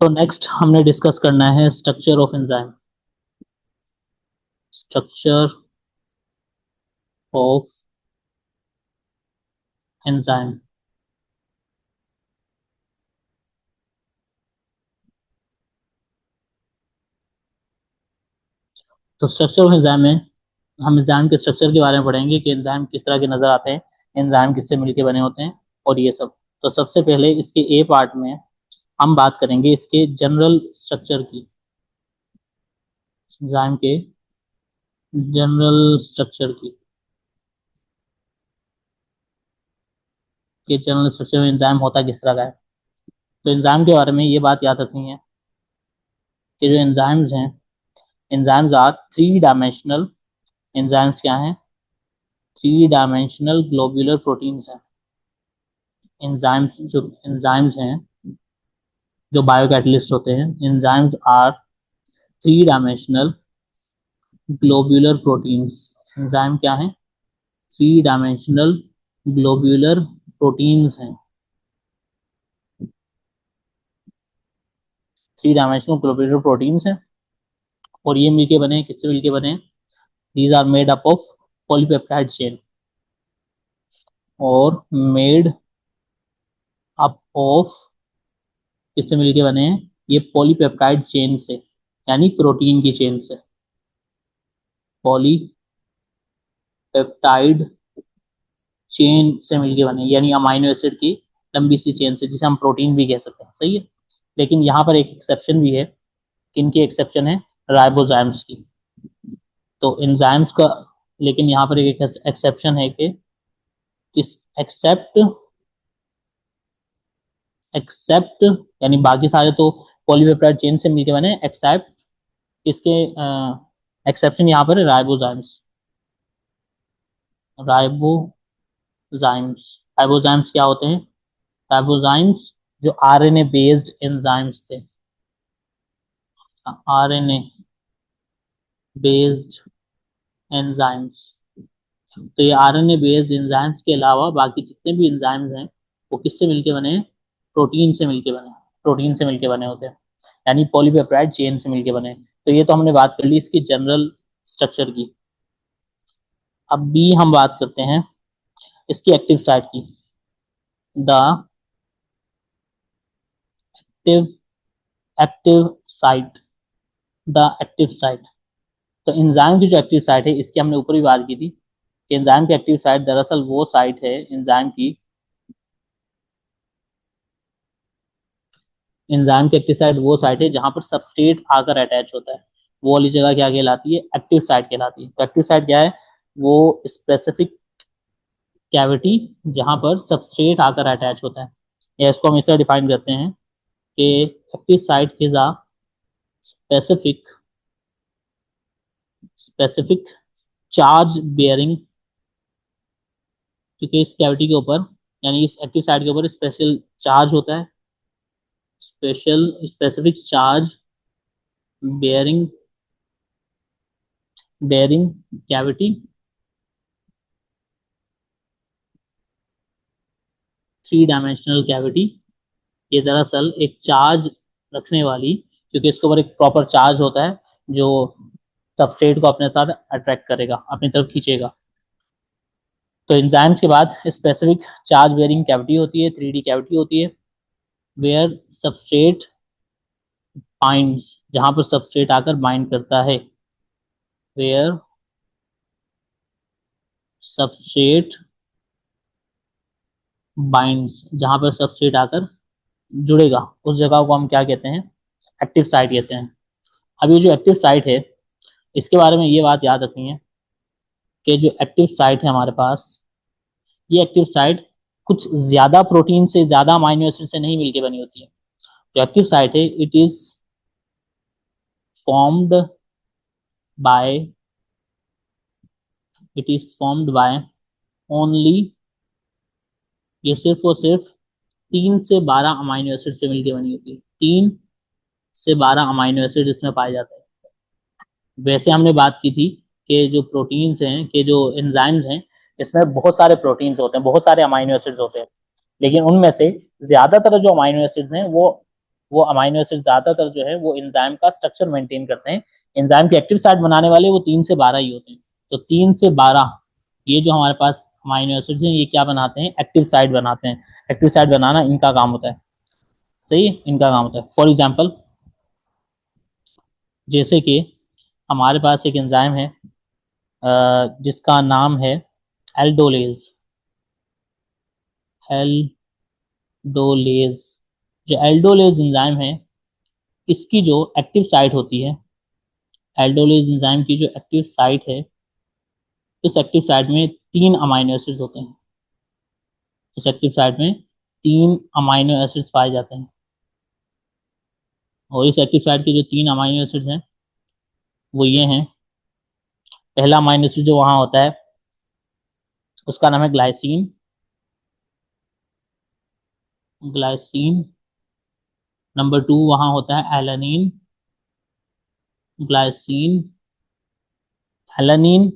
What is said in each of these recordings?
तो नेक्स्ट हमने डिस्कस करना है structure of enzyme. Structure of enzyme. तो स्ट्रक्चर ऑफ एंजाइम में हम एंजाइम के स्ट्रक्चर के बारे में पढ़ेंगे कि एंजाइम किस तरह के नजर आते हैं, एंजाइम किससे मिलके बने होते हैं और ये सब। तो सबसे पहले इसके ए पार्ट में हम बात करेंगे इसके जनरल स्ट्रक्चर की, एंजाइम के जनरल स्ट्रक्चर की। कि जनरल स्ट्रक्चर में एंजाइम होता किस तरह का है। तो एंजाइम के बारे में ये बात याद रखनी है कि जो एंजाइम्स हैं, enzymes are three dimensional. Enzymes क्या हैं? थ्री डायमेंशनल ग्लोब्यूलर प्रोटीन्स हैं। एंजाइम्स हैं जो बायोकैटलिस्ट होते हैं। Enzymes are three dimensional globular proteins. Enzyme क्या है? थ्री डायमेंशनल ग्लोब्यूलर प्रोटीन्स हैं। थ्री डायमेंशनल ग्लोब्यूलर प्रोटीन्स हैं और ये मिलके बने हैं, किससे मिलके बने हैं? These are made up of polypeptide chain, और मेड अप ऑफ किससे मिलके बने हैं? ये पॉलीपेप्टाइड चेन से, यानी प्रोटीन की चेन से। पॉलीपेप्टाइड चेन से मिलके बने, यानी अमाइनो एसिड की लंबी सी चेन से, जिसे हम प्रोटीन भी कह सकते हैं। सही है। लेकिन यहाँ पर एक एक्सेप्शन भी है। किनकी एक्सेप्शन है? राइबोजाइम्स की। तो एंजाइम्स का, लेकिन यहाँ पर एक एक्सेप्शन है कि किस, एक्सेप्ट, एक्सेप्ट यानी बाकी सारे तो पॉलीपेप्टाइड चेन से मिलके बने, एक्सेप्ट किसके? एक्सेप्शन यहाँ पर है राइबोजाइम्स। राइबोजाइम्स। राइबोजाइम्स क्या होते हैं? राइबोजाइम्स जो आरएनए बेस्ड एंजाइम्स थे, आरएनए बेस्ड एंजाइम्स। तो ये आरएनए बेस्ड एंजाइम्स के अलावा बाकी जितने भी एंजाइम्स हैं वो किससे मिलके बने हैं? प्रोटीन से मिलके बने। प्रोटीन से मिलके बने होते हैं, यानी पॉलीपेप्टाइड चेन से मिलके बने। तो ये तो हमने बात कर ली इसकी जनरल स्ट्रक्चर की। अब भी हम बात करते हैं इसकी एक्टिव साइट की। The active, active site, the active site. तो एंजाइम की जो एक्टिव साइट है, इसकी हमने ऊपर भी बात की थी कि एंजाइम की एक्टिव साइट दरअसल वो साइट है एंजाइम की, एंजाइम की एक्टिव साइट वो साइट है जहां पर सबस्ट्रेट आकर अटैच होता है। वो वाली जगह क्या कहलाती है? एक्टिव साइट कहलाती है। तो एक्टिव साइट क्या है? वो स्पेसिफिक कैविटी जहां पर सबस्ट्रेट आकर अटैच होता है, या इसको हम इस तरह डिफाइन करते हैं कि active site is a specific, specific charge bearing. क्योंकि इस कैविटी के ऊपर, यानी इस एक्टिव साइट के ऊपर स्पेशल चार्ज होता है, special specific charge bearing, bearing cavity, three dimensional cavity. ये दरअसल एक चार्ज रखने वाली, क्योंकि इसके ऊपर एक प्रॉपर चार्ज होता है जो सबस्ट्रेट को अपने साथ अट्रैक्ट करेगा, अपनी तरफ खींचेगा। तो एंजाइम्स के बाद स्पेसिफिक चार्ज बेयरिंग कैविटी होती है, थ्री डी कैविटी होती है, वेयर सबस्ट्रेट बाइंड्स, जहां पर सबस्ट्रेट आकर बाइंड करता है, वेयर सबस्ट्रेट बाइंड्स, जहां पर सबस्ट्रेट आकर जुड़ेगा, उस जगह को हम क्या कहते हैं? एक्टिव साइट कहते हैं। अब ये जो एक्टिव साइट है, इसके बारे में ये बात याद रखनी है कि जो एक्टिव साइट है हमारे पास, ये एक्टिव साइट कुछ ज्यादा प्रोटीन से, ज्यादा अमाइनो एसिड से नहीं मिलके बनी होती है। जो एक्टिव साइट है, it is formed by, it is formed by only, ये सिर्फ और सिर्फ 3 से 12 अमाइनो एसिड से मिलकर बनी होती है। 3 से 12 अमाइनो एसिड इसमें पाए जाते हैं। वैसे हमने बात की थी कि जो प्रोटीन्स हैं, कि जो एंजाइम्स हैं, इसमें बहुत सारे प्रोटीन्स होते हैं, बहुत सारे अमाइनो एसिड्स होते हैं। लेकिन उनमें से ज्यादातर जो अमाइनो एसिड्स हैं वो वो अमाइनो एसिड ज्यादातर जो है वो एंजाइम का स्ट्रक्चर मेंटेन करते हैं। एंजाइम के एक्टिव साइट बनाने वाले वो 3 से 12 ही होते हैं। तो 3 से 12 ये जो हमारे पास अमाइनो एसिड्स हैं ये क्या बनाते हैं, एक्टिव साइट बनाते हैं। एक्टिव साइट बनाना इनका काम होता है। सही, इनका काम होता है। फॉर एग्जाम्पल, जैसे कि हमारे पास एक एंजाइम है जिसका नाम है एल्डोलेज। एल्डोलेज, जो एल्डोलेज एंजाइम है इसकी जो एक्टिव साइट होती है, एल्डोलेज एंजाइम की जो एक्टिव साइट है, इस एक्टिव साइट में 3 अमाइनो एसिड्स होते हैं। इस एक्टिव साइट में 3 अमाइनो एसिड्स पाए जाते हैं। और इस एक्टिव साइट के जो 3 अमाइनो एसिड्स हैं वो ये हैं। पहला अमाइनो एसिड जो वहाँ होता है उसका नाम है ग्लाइसिन। ग्लाइसिन। नंबर 2 वहाँ होता है एलानिन। Glycine, alanine.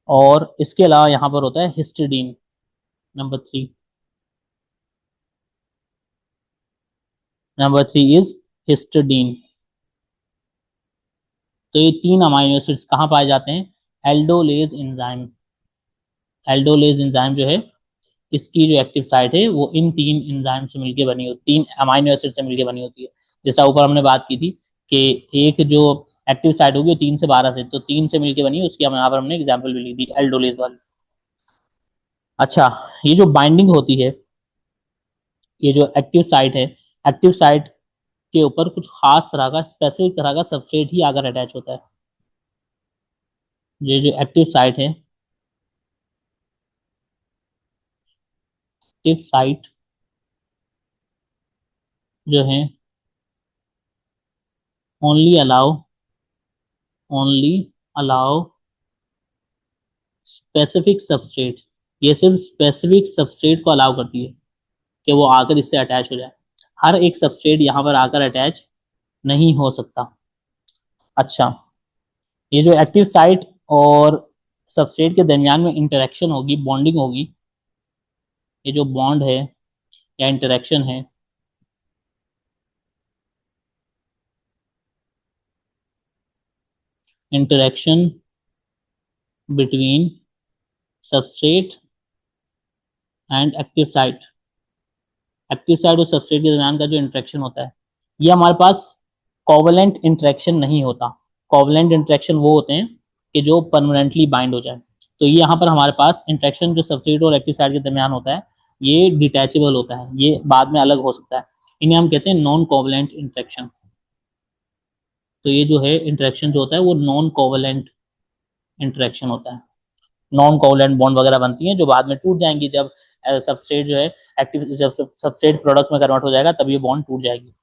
और इसके अलावा यहाँ पर होता है histidine, number 3। Number 3 is histidine. तो ये 3 अमाइनो एसिड्स कहाँ पाए जाते हैं, एल्डोलेज एंजाइम। एल्डोलेज एंजाइम जो है इसकी जो एक्टिव साइट है वो इन 3 एंजाइम से मिलकर बनी होती, 3 अमाइनो एसिड से मिलकर बनी होती है। जैसा ऊपर हमने बात की थी कि एक जो एक्टिव साइट होगी वो 3 से 12 से, तो 3 से मिलकर बनी है, उसकी हम यहाँ पर हमने एग्जाम्पल भी ली थी एल्डोलेज वाली। अच्छा, ये जो बाइंडिंग होती है, ये जो एक्टिव साइट है, एक्टिव साइट के ऊपर कुछ खास तरह का स्पेसिफिक तरह का सबस्ट्रेट ही आकर अटैच होता है। ये जो एक्टिव साइट है, एक्टिव साइट जो है only allow, only allow specific substrate, ये सिर्फ स्पेसिफिक सबस्ट्रेट को अलाउ करती है कि वो आकर इससे अटैच हो जाए। हर एक सबस्ट्रेट यहाँ पर आकर अटैच नहीं हो सकता। अच्छा, ये जो एक्टिव साइट और सबस्ट्रेट के दरमियान में इंटरेक्शन होगी, बॉन्डिंग होगी, ये जो बॉन्ड है या इंटरेक्शन है, interaction between substrate and active site, active site और सबस्ट्रेट के दरमियान का जो इंटरेक्शन होता है ये हमारे पास कोवलेंट इंटरेक्शन नहीं होता। कोवलेंट इंटरेक्शन वो होते हैं कि जो परमानेंटली बाइंड हो जाए। तो ये यहाँ पर हमारे पास इंटरेक्शन जो सबस्ट्रेट और एक्टिव साइट के दरमियान होता है ये डिटैचेबल होता है, ये बाद में अलग हो सकता है। इन्हें हम कहते हैं नॉन कोवलेंट इंटरेक्शन। तो ये जो है इंटरेक्शन जो होता है वो नॉन कोवलेंट इंटरेक्शन होता है। नॉन कोवलेंट बॉन्ड वगैरह बनती हैं जो बाद में टूट जाएंगी जब सबस्ट्रेट जो है एक्टिव, जब सबस्ट्रेट प्रोडक्ट में कन्वर्ट हो जाएगा तब ये बॉन्ड टूट जाएगी।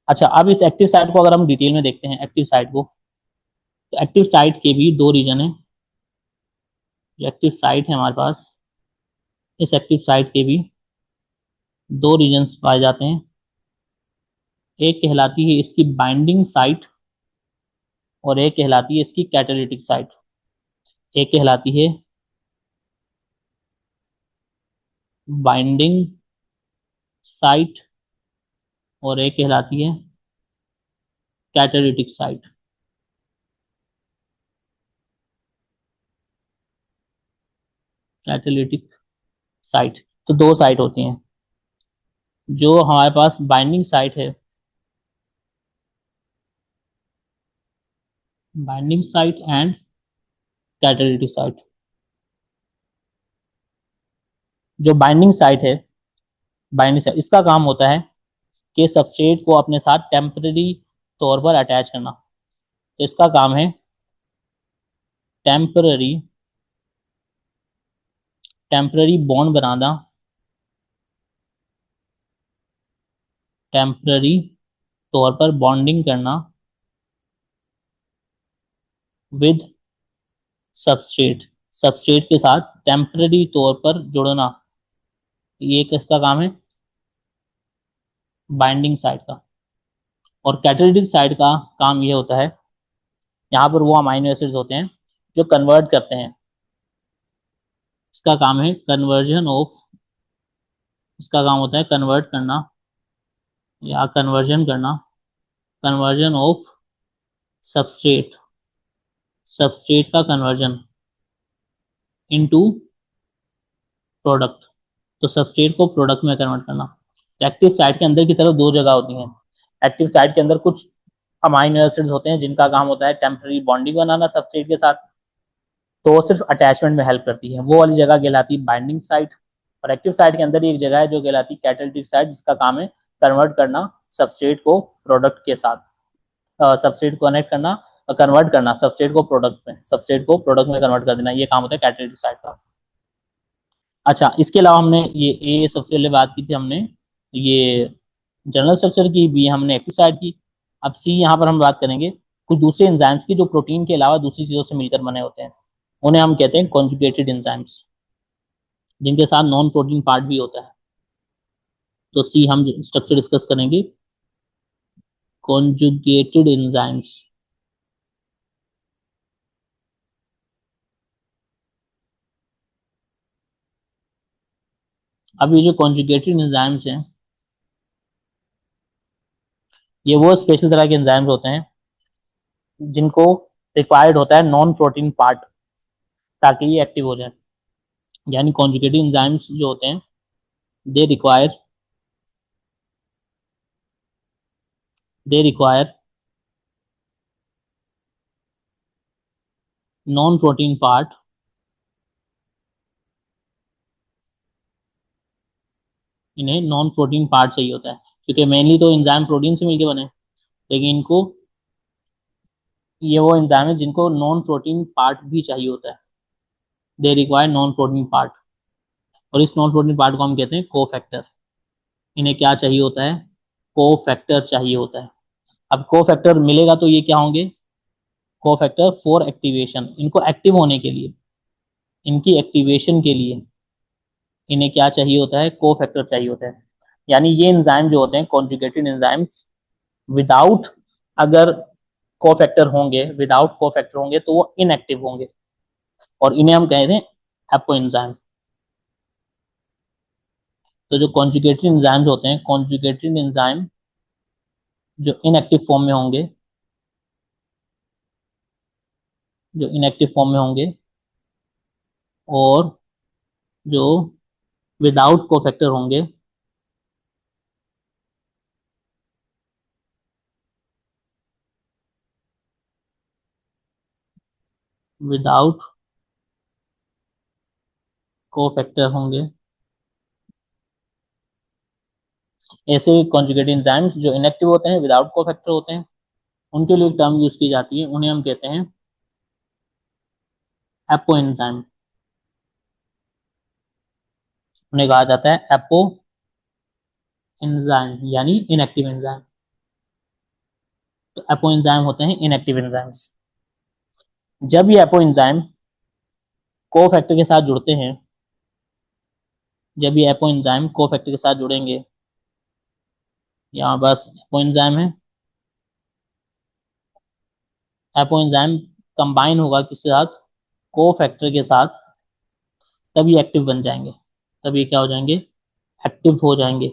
अच्छा, अब इस एक्टिव साइट को अगर हम डिटेल में देखते हैं, एक्टिव साइट को, तो एक्टिव साइट के भी 2 रीजन है। जो एक्टिव साइट है हमारे पास, इस एक्टिव साइट के भी 2 रीजन्स पाए जाते हैं। एक कहलाती है इसकी बाइंडिंग साइट और एक कहलाती है इसकी कैटालिटिक साइट। एक कहलाती है बाइंडिंग साइट और एक कहलाती है कैटालिटिक साइट। कैटालिटिक साइट, तो 2 साइट होती हैं। जो हमारे पास बाइंडिंग साइट है, binding site and catalytic site. जो बाइंडिंग साइट है, बाइंडिंग साइट इसका काम होता है कि सबस्ट्रेट को अपने साथ टेम्पररी तौर पर अटैच करना। तो इसका काम है टेम्पररी, टेम्पररी बॉन्ड बनाना, टेम्पररी तौर पर बॉन्डिंग करना विद सबस्ट्रेट, सबस्ट्रेट के साथ टेम्पररी तौर पर जुड़ना। ये किसका काम है, बाइंडिंग साइट का। और कैटालिटिक साइट का काम ये होता है, यहाँ पर वो अमाइनो एसिड्स होते हैं जो कन्वर्ट करते हैं। इसका काम है कन्वर्जन ऑफ, इसका काम होता है कन्वर्ट करना या कन्वर्जन करना, कन्वर्जन ऑफ सबस्ट्रेट, सबस्ट्रेट का कन्वर्जन इनटू प्रोडक्ट, तो सबस्ट्रेट को प्रोडक्ट में कन्वर्ट करना। एक्टिव साइट के अंदर की तरफ दो जगह होती हैं। एक्टिव साइट के अंदर कुछ अमाइनो एसिड्स होते हैं जिनका काम होता है टेम्पररी बॉन्डिंग बनाना सबस्ट्रेट के साथ, तो वो सिर्फ अटैचमेंट में हेल्प करती है, वो वाली जगह कहलाती है बाइंडिंग साइट। और एक्टिव साइट के अंदर ही एक जगह है जो कहलाती है कैटालिटिक साइट, जिसका काम है कन्वर्ट करना सबस्ट्रेट को प्रोडक्ट के साथ, सबस्ट्रेट को कनेक्ट करना, कन्वर्ट करना सबस्ट्रेट को प्रोडक्ट में, सबस्ट्रेट को प्रोडक्ट में कन्वर्ट कर देना, ये काम होता है कैटालिटिक साइट का। अच्छा, इसके अलावा हमने ये सबसे पहले बात की थी हमने ये जनरल स्ट्रक्चर की, भी हमने एक्टिव साइट की। अब सी यहाँ पर हम बात करेंगे कुछ दूसरे एंजाइम्स की जो प्रोटीन के अलावा दूसरी चीजों से मिलकर बने होते हैं, उन्हें हम कहते हैं कॉन्जुगेटेड एंजाइम्स, जिनके साथ नॉन प्रोटीन पार्ट भी होता है। तो सी हम स्ट्रक्चर डिस्कस करेंगे, कॉन्जुगेटेड एंजाइम्स। अब ये जो कॉन्जुगेटेड एंजाइम्स हैं, ये वो स्पेशल तरह के एंजाइम्स होते हैं जिनको रिक्वायर्ड होता है नॉन प्रोटीन पार्ट ताकि ये एक्टिव हो जाए। यानी कॉन्जुगेटेड एंजाइम्स जो होते हैं, they require they require non protein part, इन्हें नॉन प्रोटीन पार्ट चाहिए होता है, क्योंकि मेनली तो एंजाइम प्रोटीन से मिलके बने, लेकिन इनको, ये वो एंजाइम है जिनको नॉन प्रोटीन पार्ट भी चाहिए होता है, they require non protein part. और इस नॉन प्रोटीन पार्ट को हम कहते हैं कोफैक्टर। इन्हें क्या चाहिए होता है? कोफैक्टर चाहिए होता है। अब कोफैक्टर मिलेगा तो ये क्या होंगे? कोफैक्टर फॉर एक्टिवेशन, इनको एक्टिव होने के लिए, इनकी एक्टिवेशन के लिए इन्हें क्या चाहिए होता है? कोफैक्टर चाहिए होता है। यानी ये एंजाइम जो होते हैं कॉन्जुगेटेड एंजाइम्स, विदाउट, अगर कोफैक्टर होंगे तो वो इनएक्टिव होंगे, और इन्हें हम कहते हैं एपो एंजाइम। तो जो कॉन्जुगेटेड एंजाइम्स होते हैं, कॉन्जुगेटेड एंजाइम जो इनएक्टिव फॉर्म में होंगे, जो इनएक्टिव फॉर्म में होंगे, और जो विदाउट कोफैक्टर होंगे, विदाउट कोफैक्टर होंगे, ऐसे कॉन्जुगेटेड एंजाइम्स जो इनएक्टिव होते हैं, विदाउट कोफैक्टर होते हैं, उनके लिए टर्म यूज की जाती है, उन्हें हम कहते हैं एपो एंजाइम। उन्हें कहा जाता है एपो एंजाइम, यानी इनएक्टिव एंजाइम। तो एपो एंजाइम होते हैं इनएक्टिव एंजाइम्स। जब ये एपो एंजाइम कोफैक्टर के साथ जुड़ते हैं, जब ये एपो एंजाइम कोफैक्टर के साथ जुड़ेंगे, यहाँ बस एपो एंजाइम है, एपो एंजाइम कंबाइन होगा किसके साथ? कोफैक्टर के साथ, तब ये एक्टिव बन जाएंगे, तब ये क्या हो जाएंगे? एक्टिव हो जाएंगे।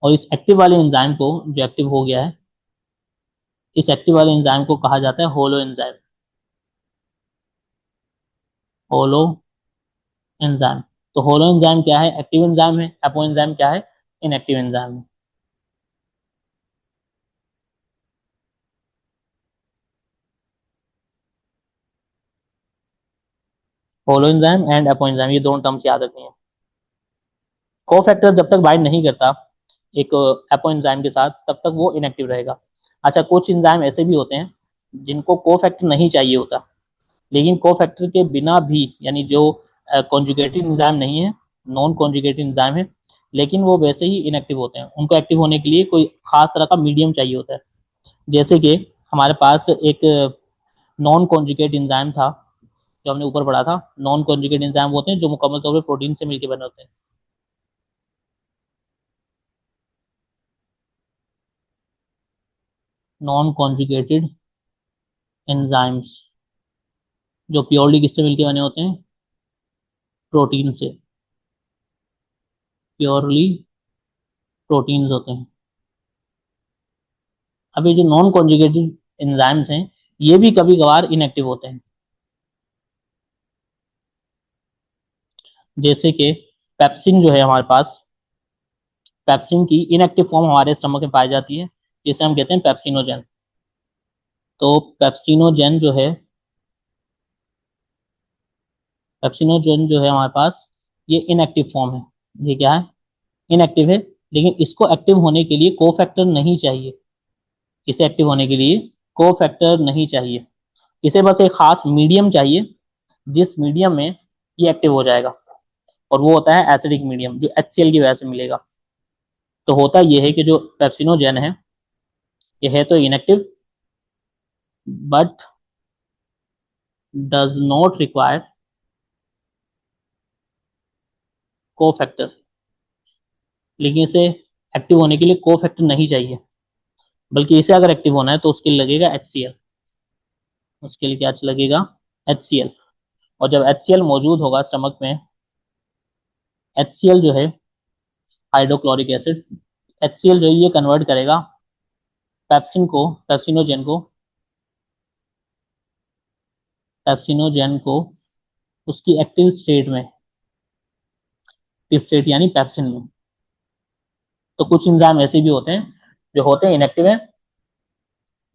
और इस एक्टिव वाले एंजाइम को, जो एक्टिव हो गया है, इस एक्टिव वाले एंजाइम को कहा जाता है होलो एंजाइम, होलो एंजाइम। तो होलो एंजाइम क्या है? एक्टिव एंजाइम है। एपो एंजाइम क्या है? इनएक्टिव एंजाइम है। Holo enzyme and apo enzyme, ये दोनों टर्म्स याद रखनी है। कोफैक्टर जब तक बाइंड नहीं करता एक एपो एंजाइम के साथ, तब तक वो इनएक्टिव रहेगा। अच्छा, कुछ एंजाइम ऐसे भी होते हैं जिनको कोफैक्टर नहीं चाहिए होता, लेकिन कोफैक्टर के बिना भी, यानी जो कॉन्जुगेटेड एंजाइम नहीं है, नॉन कॉन्जुगेटेड एंजाइम है, लेकिन वो वैसे ही इनएक्टिव होते हैं, उनको एक्टिव होने के लिए कोई खास तरह का मीडियम चाहिए होता है। जैसे कि हमारे पास एक नॉन कॉन्जुगेट एंजाइम था, जो हमने ऊपर पढ़ा था। नॉन कॉन्जुगेट एंजाइम होते हैं जो मुकम्मल तौर पर प्रोटीन से मिलकर बने होते हैं। नॉन कॉन्जुगेटेड एंजाइम्स जो प्योरली किससे मिलकर बने होते हैं? प्रोटीन से। प्योरली प्रोटीन्स होते हैं। अब ये जो नॉन कॉन्जुगेटेड एंजाइम्स हैं ये भी कभी कभार इनएक्टिव होते हैं, जैसे कि पेप्सिन जो है हमारे पास, पेप्सिन की इनएक्टिव फॉर्म हमारे स्टमक में पाई जाती है जिसे हम कहते हैं पेप्सिनोजेन। तो पेप्सिनोजेन जो है, पेप्सिनोजेन जो है हमारे पास, ये इनएक्टिव फॉर्म है। ये क्या है? इनएक्टिव है। लेकिन इसको एक्टिव होने के लिए कोफैक्टर नहीं चाहिए। इसे एक्टिव होने के लिए कोफैक्टर नहीं चाहिए। इसे बस एक खास मीडियम चाहिए जिस मीडियम में ये एक्टिव हो जाएगा, और वो होता है एसिडिक मीडियम जो HCl की वजह से मिलेगा। तो होता ये है कि जो पेप्सिनोजेन है ये है तो inactive, but does not require cofactor. लेकिन इसे एक्टिव होने के लिए कोफैक्टर नहीं चाहिए, बल्कि इसे अगर एक्टिव होना है तो उसके लिए लगेगा HCl। उसके लिए क्या लगेगा? HCl। और जब HCl मौजूद होगा स्टमक में, HCl जो है हाइड्रोक्लोरिक एसिड, HCl जो है ये कन्वर्ट करेगा पेप्सिन को, पेप्सिनोजेन को, पेप्सिनोजेन को उसकी एक्टिव स्टेट में, एक्टिव स्टेट यानी पेप्सिन में। तो कुछ एंजाइम ऐसे भी होते हैं जो होते हैं इनएक्टिव हैं,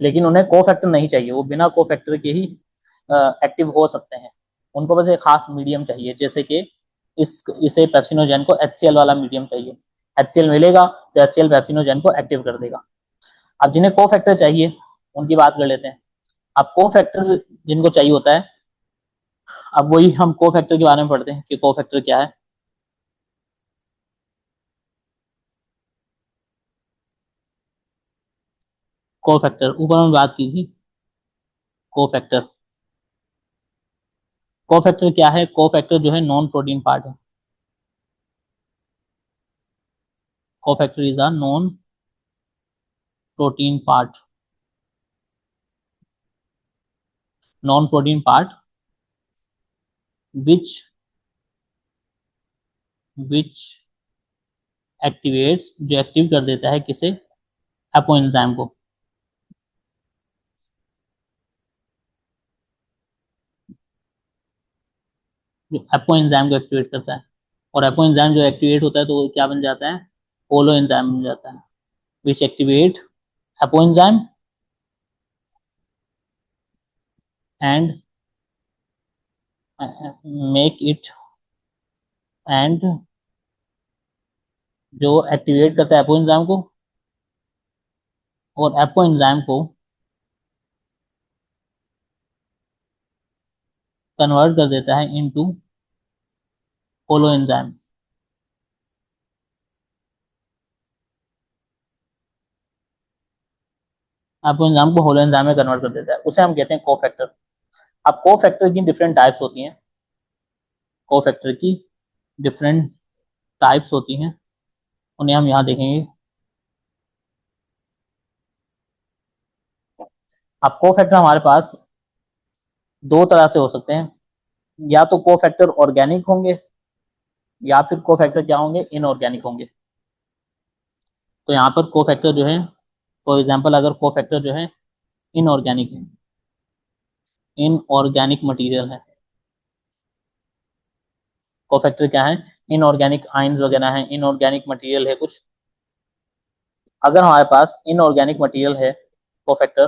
लेकिन उन्हें कोफैक्टर नहीं चाहिए, वो बिना कोफैक्टर के ही एक्टिव हो सकते हैं। उनको बस एक खास मीडियम चाहिए, जैसे कि इसे पेप्सिनोजेन को HCl वाला मीडियम चाहिए। HCl मिलेगा तो HCl पेप्सिनोजेन को एक्टिव कर देगा। अब जिन्हें कोफैक्टर चाहिए उनकी बात कर लेते हैं। अब कोफैक्टर जिनको चाहिए होता है, अब वही हम कोफैक्टर के बारे में पढ़ते हैं कि कोफैक्टर क्या है। कोफैक्टर ऊपर में बात की थी। कोफैक्टर, कोफैक्टर क्या है? कोफैक्टर जो है नॉन प्रोटीन पार्ट है। Cofactor is a non protein part, non protein part which which activates, जो एक्टिव कर देता है किसे? एपो एंजाइम को। जो एपो एंजाइम को एक्टिवेट करता है, और एपो एंजाइम जो एक्टिवेट होता है तो वो क्या बन जाता है? होलो एंजाइम बन जाता है। Which activate apo enzyme and make it, and जो एक्टिवेट करता है एपो एंजाइम को और एपो एंजाइम को कन्वर्ट कर देता है into holo enzyme. Apo enzyme को होलो एंजाइम में कन्वर्ट कर देता है, उसे हम कहते हैं कोफैक्टर। अब कोफैक्टर की डिफरेंट टाइप्स होती हैं, कोफैक्टर की डिफरेंट टाइप्स होती हैं, उन्हें हम यहाँ देखेंगे। अब कोफैक्टर हमारे पास दो तरह से हो सकते हैं, या तो कोफैक्टर ऑर्गेनिक होंगे या फिर कोफैक्टर क्या होंगे? इनऑर्गेनिक होंगे। तो यहाँ पर कोफैक्टर जो है, फॉर एग्जांपल अगर कोफैक्टर जो है इनऑर्गेनिक है, इनऑर्गेनिक मटेरियल है, कोफैक्टर क्या है? इनऑर्गेनिक आयंस वगैरह हैं, इनऑर्गेनिक मटेरियल है कुछ। अगर हमारे पास इनऑर्गेनिक मटेरियल है कोफैक्टर,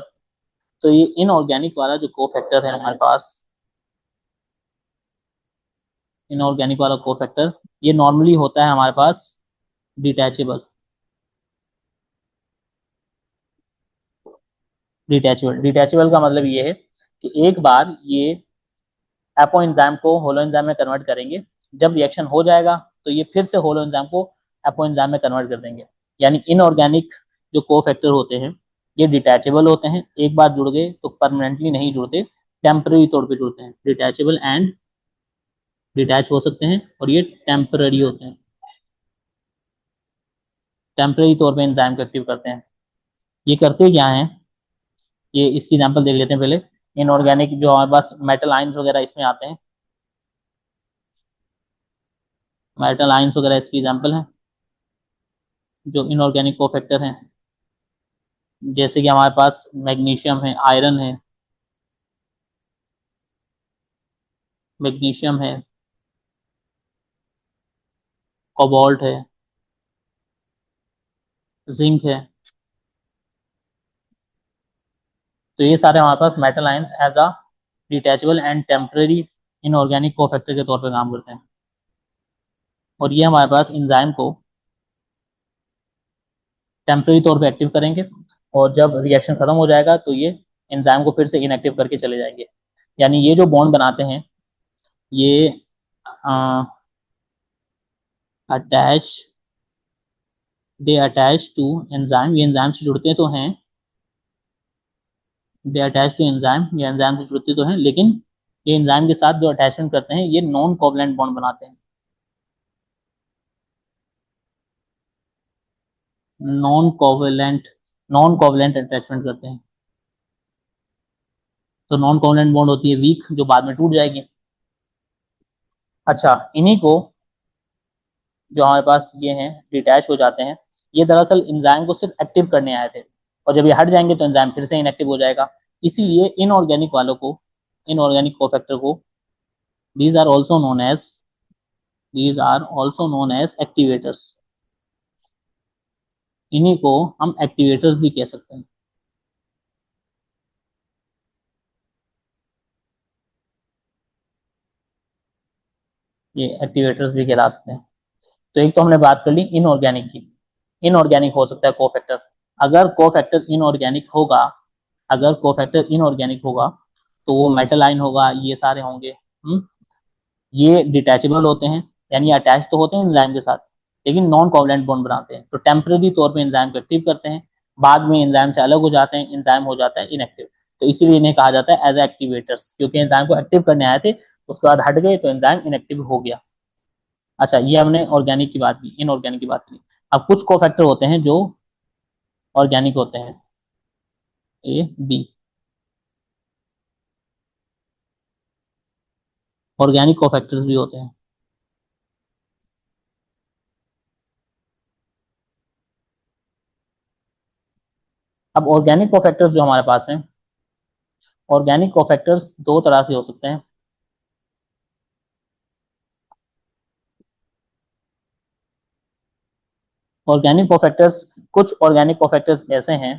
तो ये इनऑर्गेनिक वाला जो कोफैक्टर है हमारे पास, इनऑर्गेनिक वाला कोफैक्टर, ये नॉर्मली होता है हमारे पास डिटैचेबल। डिटैचेबल, डिटैचेबल का मतलब ये है कि एक बार ये एपो एंजाइम को होलो एंजाइम में कन्वर्ट करेंगे, जब रिएक्शन हो जाएगा तो ये फिर से होलो एंजाइम को एपो एंजाइम में कन्वर्ट कर देंगे। यानी इनऑर्गेनिक जो कोफैक्टर होते हैं ये डिटैचेबल होते हैं, एक बार जुड़ गए तो परमानेंटली नहीं जुड़ते, टेम्पररी तौर पे जुड़ते हैं। डिटैचेबल एंड डिटैच हो सकते हैं, और ये टेम्पररी होते हैं, टेम्पररी तौर पे एंजाइम को एक्टिव करते हैं। ये करते क्या हैं, ये इसकी एग्जांपल देख लेते हैं पहले। इनऑर्गेनिक जो हमारे पास मेटल आयंस वगैरह इसमें आते हैं, मेटल आयंस वगैरह इसकी एग्जांपल है। जो इनऑर्गेनिक कोफैक्टर हैं, जैसे कि हमारे पास मैग्नीशियम है, आयरन है, मैग्नीशियम है, कोबाल्ट है, जिंक है। तो ये सारे हमारे पास metal ions as a detachable and temporary inorganic cofactor के तौर पर काम करते हैं। और ये हमारे पास इंजाइम को टेम्पररी तौर पे एक्टिव करेंगे, और जब रिएक्शन खत्म हो जाएगा तो ये एंजाइम को फिर से इनएक्टिव करके चले जाएंगे। यानी ये जो बॉन्ड बनाते हैं, ये attach they attach to enzyme, ये एंजाइम से जुड़ते तो हैं, दे अटैच टू एंजाइम, ये एंजाइम से जुड़ते तो हैं, लेकिन ये एंजाइम के साथ जो अटैचमेंट करते हैं ये नॉन कोवलेंट बॉन्ड बनाते हैं। Non covalent non covalent attachment करते हैं। तो नॉन कोवलेंट बॉन्ड होती है वीक, जो बाद में टूट जाएगी। अच्छा, इन्हीं को जो हमारे पास ये हैं डिटैच हो जाते हैं, ये दरअसल एंजाइम को सिर्फ एक्टिव करने आए थे, और जब ये हट जाएंगे तो एंजाइम फिर से इनएक्टिव हो जाएगा। इसीलिए इनऑर्गेनिक वालों को, इनऑर्गेनिक कोफैक्टर को, these are also known as these are also known as activators, इन्हीं को हम एक्टिवेटर्स भी कह सकते हैं। ये एक्टिवेटर्स भी कहला सकते हैं। तो एक तो हमने बात कर ली इनऑर्गेनिक की। इनऑर्गेनिक हो सकता है कोफैक्टर। अगर कोफैक्टर इनऑर्गेनिक होगा अगर कोफैक्टर इनऑर्गेनिक होगा तो वो मेटल आयन होगा, ये सारे होंगे। ये डिटैचेबल होते हैं, यानी अटैच तो होते हैं एंजाइम के साथ, लेकिन नॉन कोवलेंट बॉन्ड बनाते हैं। तो टेम्पररी तौर पे एंजाइम को एक्टिव करते हैं, बाद में एंजाइम से अलग हो जाते हैं, एंजाइम हो जाता है इनएक्टिव। तो इसीलिए इन्हें कहा जाता है एज एक्टिवेटर्स, क्योंकि एंजाइम को एक्टिव करने आए थे, उसके बाद हट गए तो एंजाइम इनएक्टिव हो गया। अच्छा, ये हमने ऑर्गेनिक की बात की, इनऑर्गेनिक की बात की। अब कुछ कोफैक्टर होते हैं जो ऑर्गेनिक होते हैं, ए बी। ऑर्गेनिक कोफैक्टर्स भी होते हैं। अब ऑर्गेनिक कोफैक्टर्स जो हमारे पास हैं, ऑर्गेनिक कोफैक्टर्स दो तरह से हो सकते हैं। ऑर्गेनिक कोफैक्टर्स, कुछ ऑर्गेनिक कोफैक्टर्स ऐसे हैं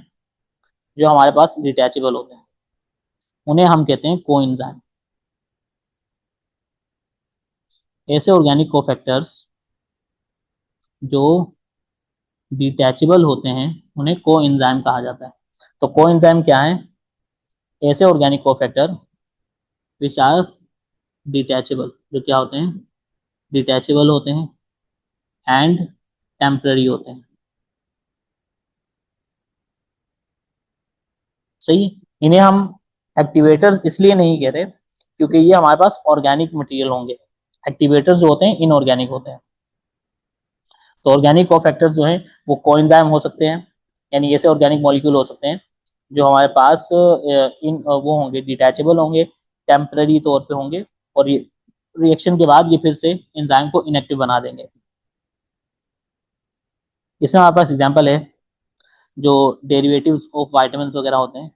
जो हमारे पास डिटैचेबल होते हैं, उन्हें हम कहते हैं कोएंजाइम। ऐसे ऑर्गेनिक कोफैक्टर्स जो डिटैचेबल होते हैं उन्हें कोएंजाइम कहा जाता है। तो कोएंजाइम क्या है? ऐसे organic cofactor which are detachable, जो क्या होते हैं? डिटैचेबल होते हैं एंड टेम्पररी होते हैं। सही है। इन्हें हम एक्टिवेटर्स इसलिए नहीं कह रहे क्योंकि ये हमारे पास ऑर्गेनिक मटेरियल होंगे। एक्टिवेटर्स जो होते हैं इनऑर्गेनिक होते हैं। तो ऑर्गेनिक कोफैक्टर्स जो हैं वो कोएंजाइम हो सकते हैं, यानी ऐसे ऑर्गेनिक मॉलिक्यूल हो सकते हैं जो हमारे पास वो होंगे, डिटैचेबल होंगे, टेम्पररी तौर पे होंगे, और ये रिएक्शन के बाद ये फिर से एंजाइम को इनएक्टिव बना देंगे। इसमें हमारे पास एग्जांपल है जो डेरिवेटिव्स ऑफ वाइटामिन वगैरह होते हैं।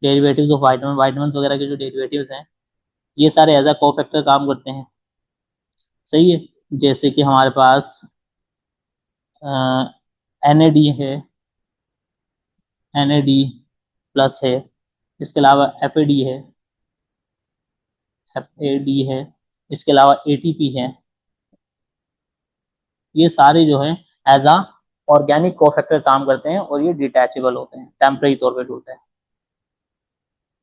डेरिवेटिव्स ऑफ वाइटामिन वगैरह के जो डेरिवेटिव्स हैं, ये सारे एज अ कोफैक्टर काम करते हैं। सही है। जैसे कि हमारे पास एन ए डी है, एन ए डी प्लस है, इसके अलावा एफ ए डी है, एफ ए डी है, इसके अलावा ए टी पी है। ये सारे जो है एज अ ऑर्गेनिक कोफैक्टर काम करते हैं, और ये डिटैचेबल होते हैं, टेम्पररी तौर पे टूटते हैं।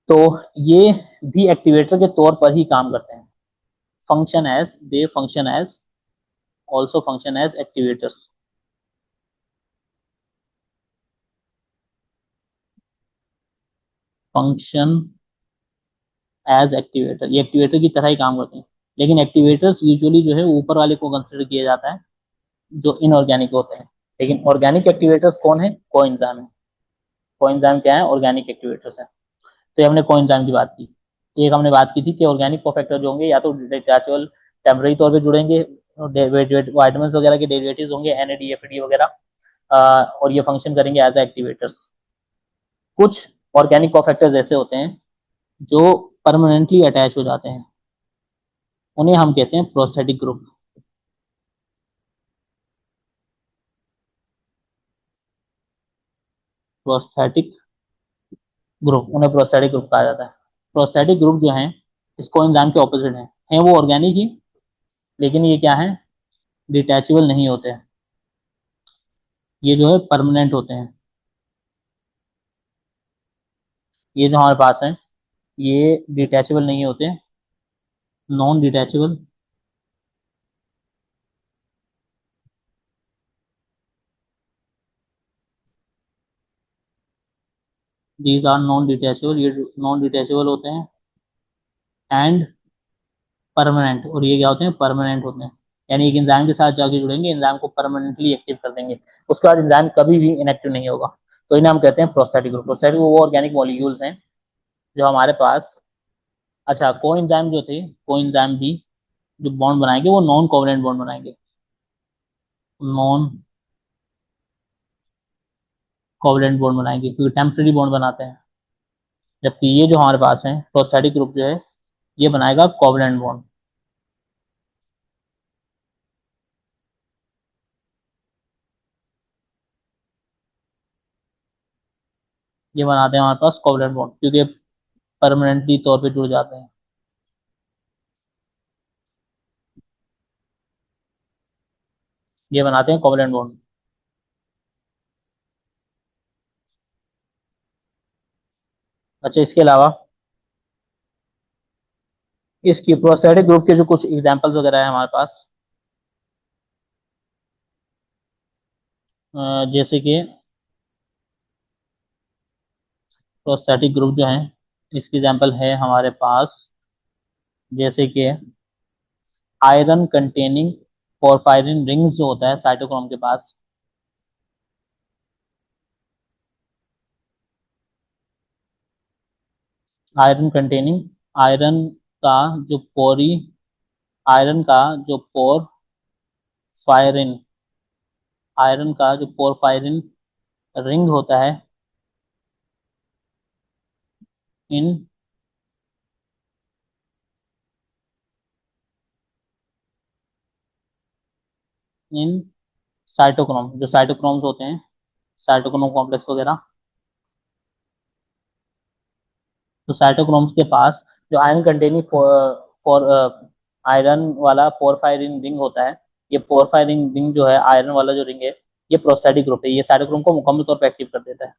तो ये भी एक्टिवेटर के तौर पर ही काम करते हैं। Function as also function as activators. Function as activator, ये एक्टिवेटर की तरह ही काम करते हैं, लेकिन एक्टिवेटर्स यूजुअली जो है ऊपर वाले को कंसिडर किया जाता है जो इनऑर्गेनिक होते हैं। लेकिन ऑर्गेनिक एक्टिवेटर्स कौन है? कोएंजाइम है। कोएंजाइम क्या है? ऑर्गेनिक एक्टिवेटर्स है। तो ये हमने कोएंजाइम की बात की। एक हमने बात की थी कि ऑर्गेनिक कोफैक्टर जो होंगे या तो डिटैचेबल टेम्पररी तौर पे जुड़ेंगे, वाइटामिन वगैरह के डेरिवेटिव्स होंगे NADFAD वगैरह, और ये फंक्शन करेंगे एज एक्टिवेटर्स। कुछ ऑर्गेनिक कोफैक्टर्स ऐसे होते हैं जो परमानेंटली अटैच हो जाते हैं, उन्हें हम कहते हैं प्रोस्थेटिक ग्रुप। प्रोस्थेटिक ग्रुप, उन्हें प्रोस्थेटिक ग्रुप कहा जाता है। प्रोस्थेटिक ग्रुप जो है इस कोएंजाइम के ऑपोजिट है वो ऑर्गेनिक ही, लेकिन ये क्या है, डिटैचेबल नहीं होते हैं, ये जो है परमानेंट होते हैं। ये जो हमारे पास है ये डिटैचेबल नहीं होते, non detachable, these are non detachable, ये नॉन डिटैचेबल होते हैं एंड परमानेंट, और ये क्या होते हैं, परमानेंट होते हैं। यानी एक एंजाइम के साथ जाके जुड़ेंगे, एंजाइम को परमानेंटली एक्टिव कर देंगे, उसके बाद एंजाइम कभी भी इनएक्टिव नहीं होगा। तो इन्हें हम कहते हैं प्रोस्थेटिक ग्रुप। प्रोस्थेटिक वो ऑर्गेनिक मॉलिक्यूल्स हैं जो हमारे पास, अच्छा को एंजाइम जो थे, को एंजाइम भी जो बॉन्ड बनाएंगे वो नॉन कोवलेंट बॉन्ड बनाएंगे, नॉन कोवलेंट बॉन्ड बनाएंगे क्योंकि टेम्पररी बॉन्ड बनाते हैं। जबकि ये जो हमारे पास है प्रोस्थेटिक ग्रुप जो है ये बनाएगा कोवलेंट बॉन्ड। ये बनाते हैं हमारे पास कोवलेंट बॉन्ड क्योंकि परमानेंटली तौर पे जुड़ जाते हैं, ये बनाते हैं कोवलेंट बॉन्ड। अच्छा इसके अलावा इसकी प्रोस्थेटिक ग्रुप के जो कुछ एग्जांपल्स वगैरह है हमारे पास, जैसे कि प्रोस्थेटिक ग्रुप जो है इसकी एग्जांपल है हमारे पास, जैसे कि आयरन कंटेनिंग पोरफायरिन रिंग्स जो होता है साइटोक्रोम के पास, आयरन कंटेनिंग, आयरन का जो पोरी, आयरन का जो पोरफायरिन, आयरन का जो पोरफायरिन रिंग होता है इन इन साइटोक्रोम, जो साइटोक्रोम्स होते हैं, साइटोक्रोम कॉम्प्लेक्स वगैरह, तो साइटोक्रोम्स के पास जो आयरन कंटेनिंग फॉर आयरन वाला पोरफायरिन रिंग होता है, ये पोरफायरिन रिंग जो है, आयरन वाला जो रिंग है, ये प्रोस्थेटिक ग्रुप है, ये साइटोक्रोम को मुकम्मल तौर पर एक्टिव कर देता है।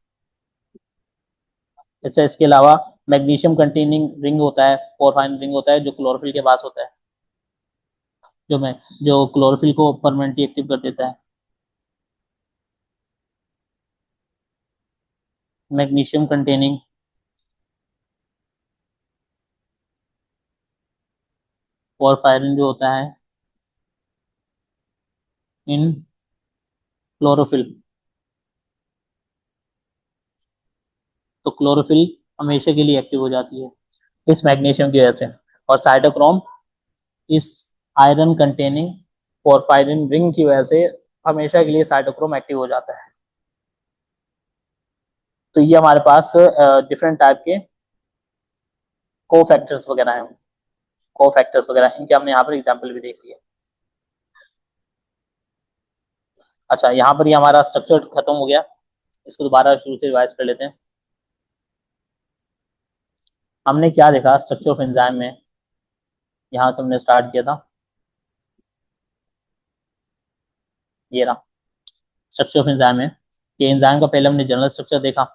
इससे इसके अलावा मैग्नीशियम कंटेनिंग रिंग होता है, पोरफायरिन रिंग होता है जो क्लोरोफिल के पास होता है, जो मैं जो क्लोरोफिल को परमानेंटली एक्टिव कर देता है। मैग्नीशियम कंटेनिंग पोरफायरिन जो होता है इन क्लोरोफिल, तो क्लोरोफिल हमेशा के लिए एक्टिव हो जाती है इस मैग्नीशियम की वजह से। और साइटोक्रोम इस आयरन कंटेनिंग पोरफायरिन रिंग की वजह से हमेशा के लिए साइटोक्रोम एक्टिव हो जाता है। तो ये हमारे पास डिफरेंट टाइप के को फैक्टर्स वगैरह हैं, को फैक्टर्स वगैरह इनके हमने यहाँ पर एग्जाम्पल भी देख लिया। अच्छा यहाँ पर ये हमारा स्ट्रक्चर खत्म हो गया, इसको दोबारा शुरू से रिवाइज कर लेते हैं। हमने क्या देखा स्ट्रक्चर ऑफ एंजाइम में, यहाँ से हमने स्टार्ट किया था, ये रहा स्ट्रक्चर ऑफ एंजाइम है कि एंजाइम का पहले हमने जनरल स्ट्रक्चर देखा।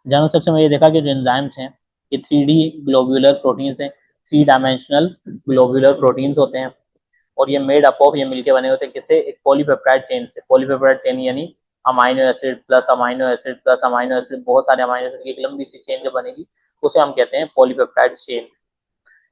जनरल स्ट्रक्चर में ये देखा कि जो एंजाइम्स हैं ये 3D ग्लोब्यूलर प्रोटीन्स हैं, 3 डायमेंशनल ग्लोब्यूलर प्रोटीन्स होते हैं, और ये मेड अप ऑफ, ये मिलके बने होते हैं किससे, एक पॉलीपेप्टाइड चेन से। पॉलीपेप्टाइड चेन यानी amino acid plus amino acid plus amino acid, बहुत सारे अमाइनो एसिड की एक लंबी सी चेन जो बनेगी उसे हम कहते हैं पॉलीपेप्टाइड चेन,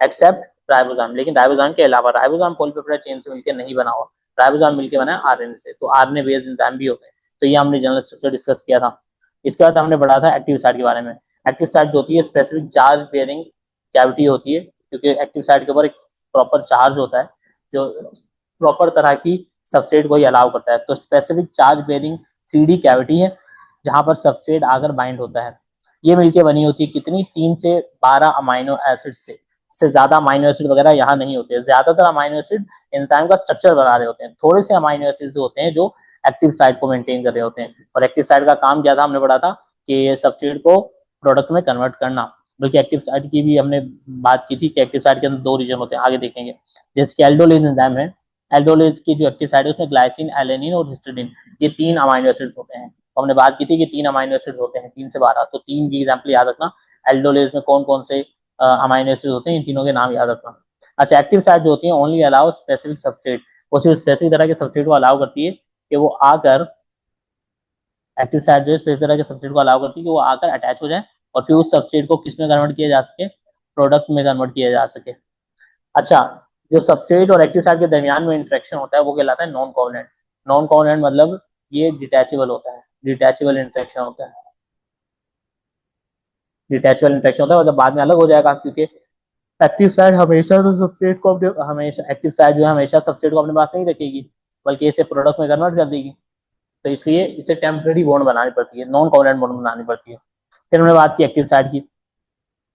एक्सेप्ट राइबोसोम। लेकिन राइबोसोम के अलावा, राइबोसोम पॉलीपेप्टाइड चेन से मिलकर नहीं बना हुआ, राइबोसोम मिलकर बना है आरएनए से, तो आरएनए बेस्ड एंजाइम भी होते हैं। तो ये हमने जनरल स्ट्रक्चर डिस्कस किया था। इसके बाद हमने पढ़ा था एक्टिव साइट के बारे में। एक्टिव साइट जो होती है स्पेसिफिक चार्ज बेयरिंग कैविटी होती है, क्योंकि एक्टिव साइट के ऊपर एक प्रॉपर चार्ज होता है जो प्रॉपर तरह की सबस्ट्रेट को ही अलाउ करता है। तो specific charge bearing 3D cavity है जहां पर सबस्ट्रेट आकर बाइंड होता है। ये मिलके बनी होती है कितनी, 3 से 12 अमाइनो एसिड से। इससे ज्यादा अमाइनो एसिड वगैरह यहाँ नहीं होते। ज्यादातर अमाइनो एसिड एंजाइम का स्ट्रक्चर बना रहे होते हैं, थोड़े से अमाइनो एसिड होते हैं जो एक्टिव साइट को मेंटेन कर रहे होते हैं। और एक्टिव साइट का काम क्या था, हमने पढ़ा था कि सबस्ट्रेट को प्रोडक्ट में कन्वर्ट करना। बल्कि एक्टिव साइट की भी हमने बात की थी कि एक्टिव साइट के अंदर 2 रीजन होते हैं, आगे देखेंगे। जैसे कि एल्डोलेज एंजाइम है, एल्डोलेज की जो एक्टिव साइट है उसमें ग्लाइसिन, एलेनिन और हिस्टिडीन, ये 3 अमाइनो एसिड्स होते हैं। तो हमने बात की थी कि 3 अमाइनो एसिड्स होते हैं, 3 से 12, तो 3 की एग्जाम्पल याद रखना। एल्डोलेज में कौन कौन से अमाइनो एसिड होते हैं, इन तीनों के नाम याद रखना। अच्छा, एक्टिव साइट जो होती है ओनली अलाउ स्पेसिफिक सबस्ट्रेट, वो सिर्फ स्पेसिफिक तरह के सबस्ट्रेट को अलाउ करती है कि वो आकर, एक्टिव साइट जो है स्पेसिफिक तरह के सबस्ट्रेट को अलाउ करती है कि वो आकर अटैच हो जाए और फिर उस सबस्ट्रेट को किस में कन्वर्ट किया जा सके, प्रोडक्ट में कन्वर्ट किया जा सके। अच्छा, जो सबस्ट्रेट और एक्टिव साइट के दरमियान में इंटरेक्शन होता है वो कहलाता है नॉन कोवलेंट। नॉन कोवलेंट मतलब ये डिटैचेबल होता है, डिटैचेबल इंटरेक्शन होता है, डिटैचेबल इंटरेक्शन होता है, मतलब बाद में अलग हो जाएगा, क्योंकि एक्टिव साइट हमेशा तो सबस्ट्रेट को अपने, हमेशा एक्टिव साइट जो है हमेशा सबस्ट्रेट को अपने पास नहीं रखेगी, बल्कि इसे प्रोडक्ट में कन्वर्ट कर देगी। तो इसलिए इसे टेम्परेरी बॉन्ड बनानी पड़ती है, नॉन कोवलेंट बॉन्ड बनानी पड़ती है। फिर हमने बात की एक्टिव साइट की।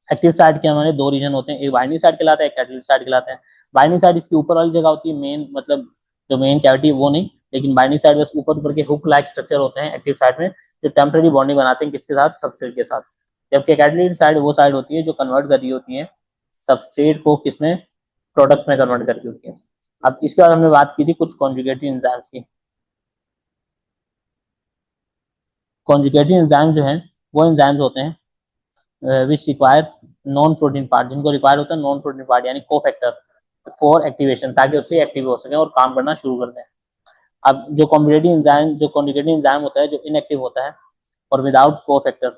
एक्टिव साइट के हमारे 2 रीजन होते हैं, एक बाइंडिंग साइट कहलाता है, एक कैटलिस्ट साइट कहलाता है। बाइंडिंग साइट इसकी ऊपर वाली जगह होती है, मेन मतलब जो मेन कैविटी वो नहीं, लेकिन बाइंडिंग साइट बस ऊपर ऊपर के हुक लाइक स्ट्रक्चर होते हैं एक्टिव साइट में, जो टेम्परेरी बॉन्डिंग बनाते हैं किसके साथ, सबस्ट्रेट के साथ। जबकि कैटलिस्ट साइट वो साइड होती है जो कन्वर्ट कर रही होती है सबस्ट्रेट को किसमें, प्रोडक्ट में कन्वर्ट करती होती है। अब इसके बाद हमने बात की थी कुछ कॉन्जुगेटिव एंजाइम्स की। कॉन्जुगेटिव एंजाइम जो है वो एंजाइम्स होते हैं which require non protein part, जिनको रिक्वायर होता है नॉन प्रोटीन पार्ट यानी कोफैक्टर फॉर एक्टिवेशन, ताकि उससे एक्टिव हो सके और काम करना शुरू कर दें। अब जो कॉम्पिटेटिव एंजाइम, जो कॉन्जुगेटिव एंजाइम होता है जो इनएक्टिव होता है और विदाउट कोफैक्टर,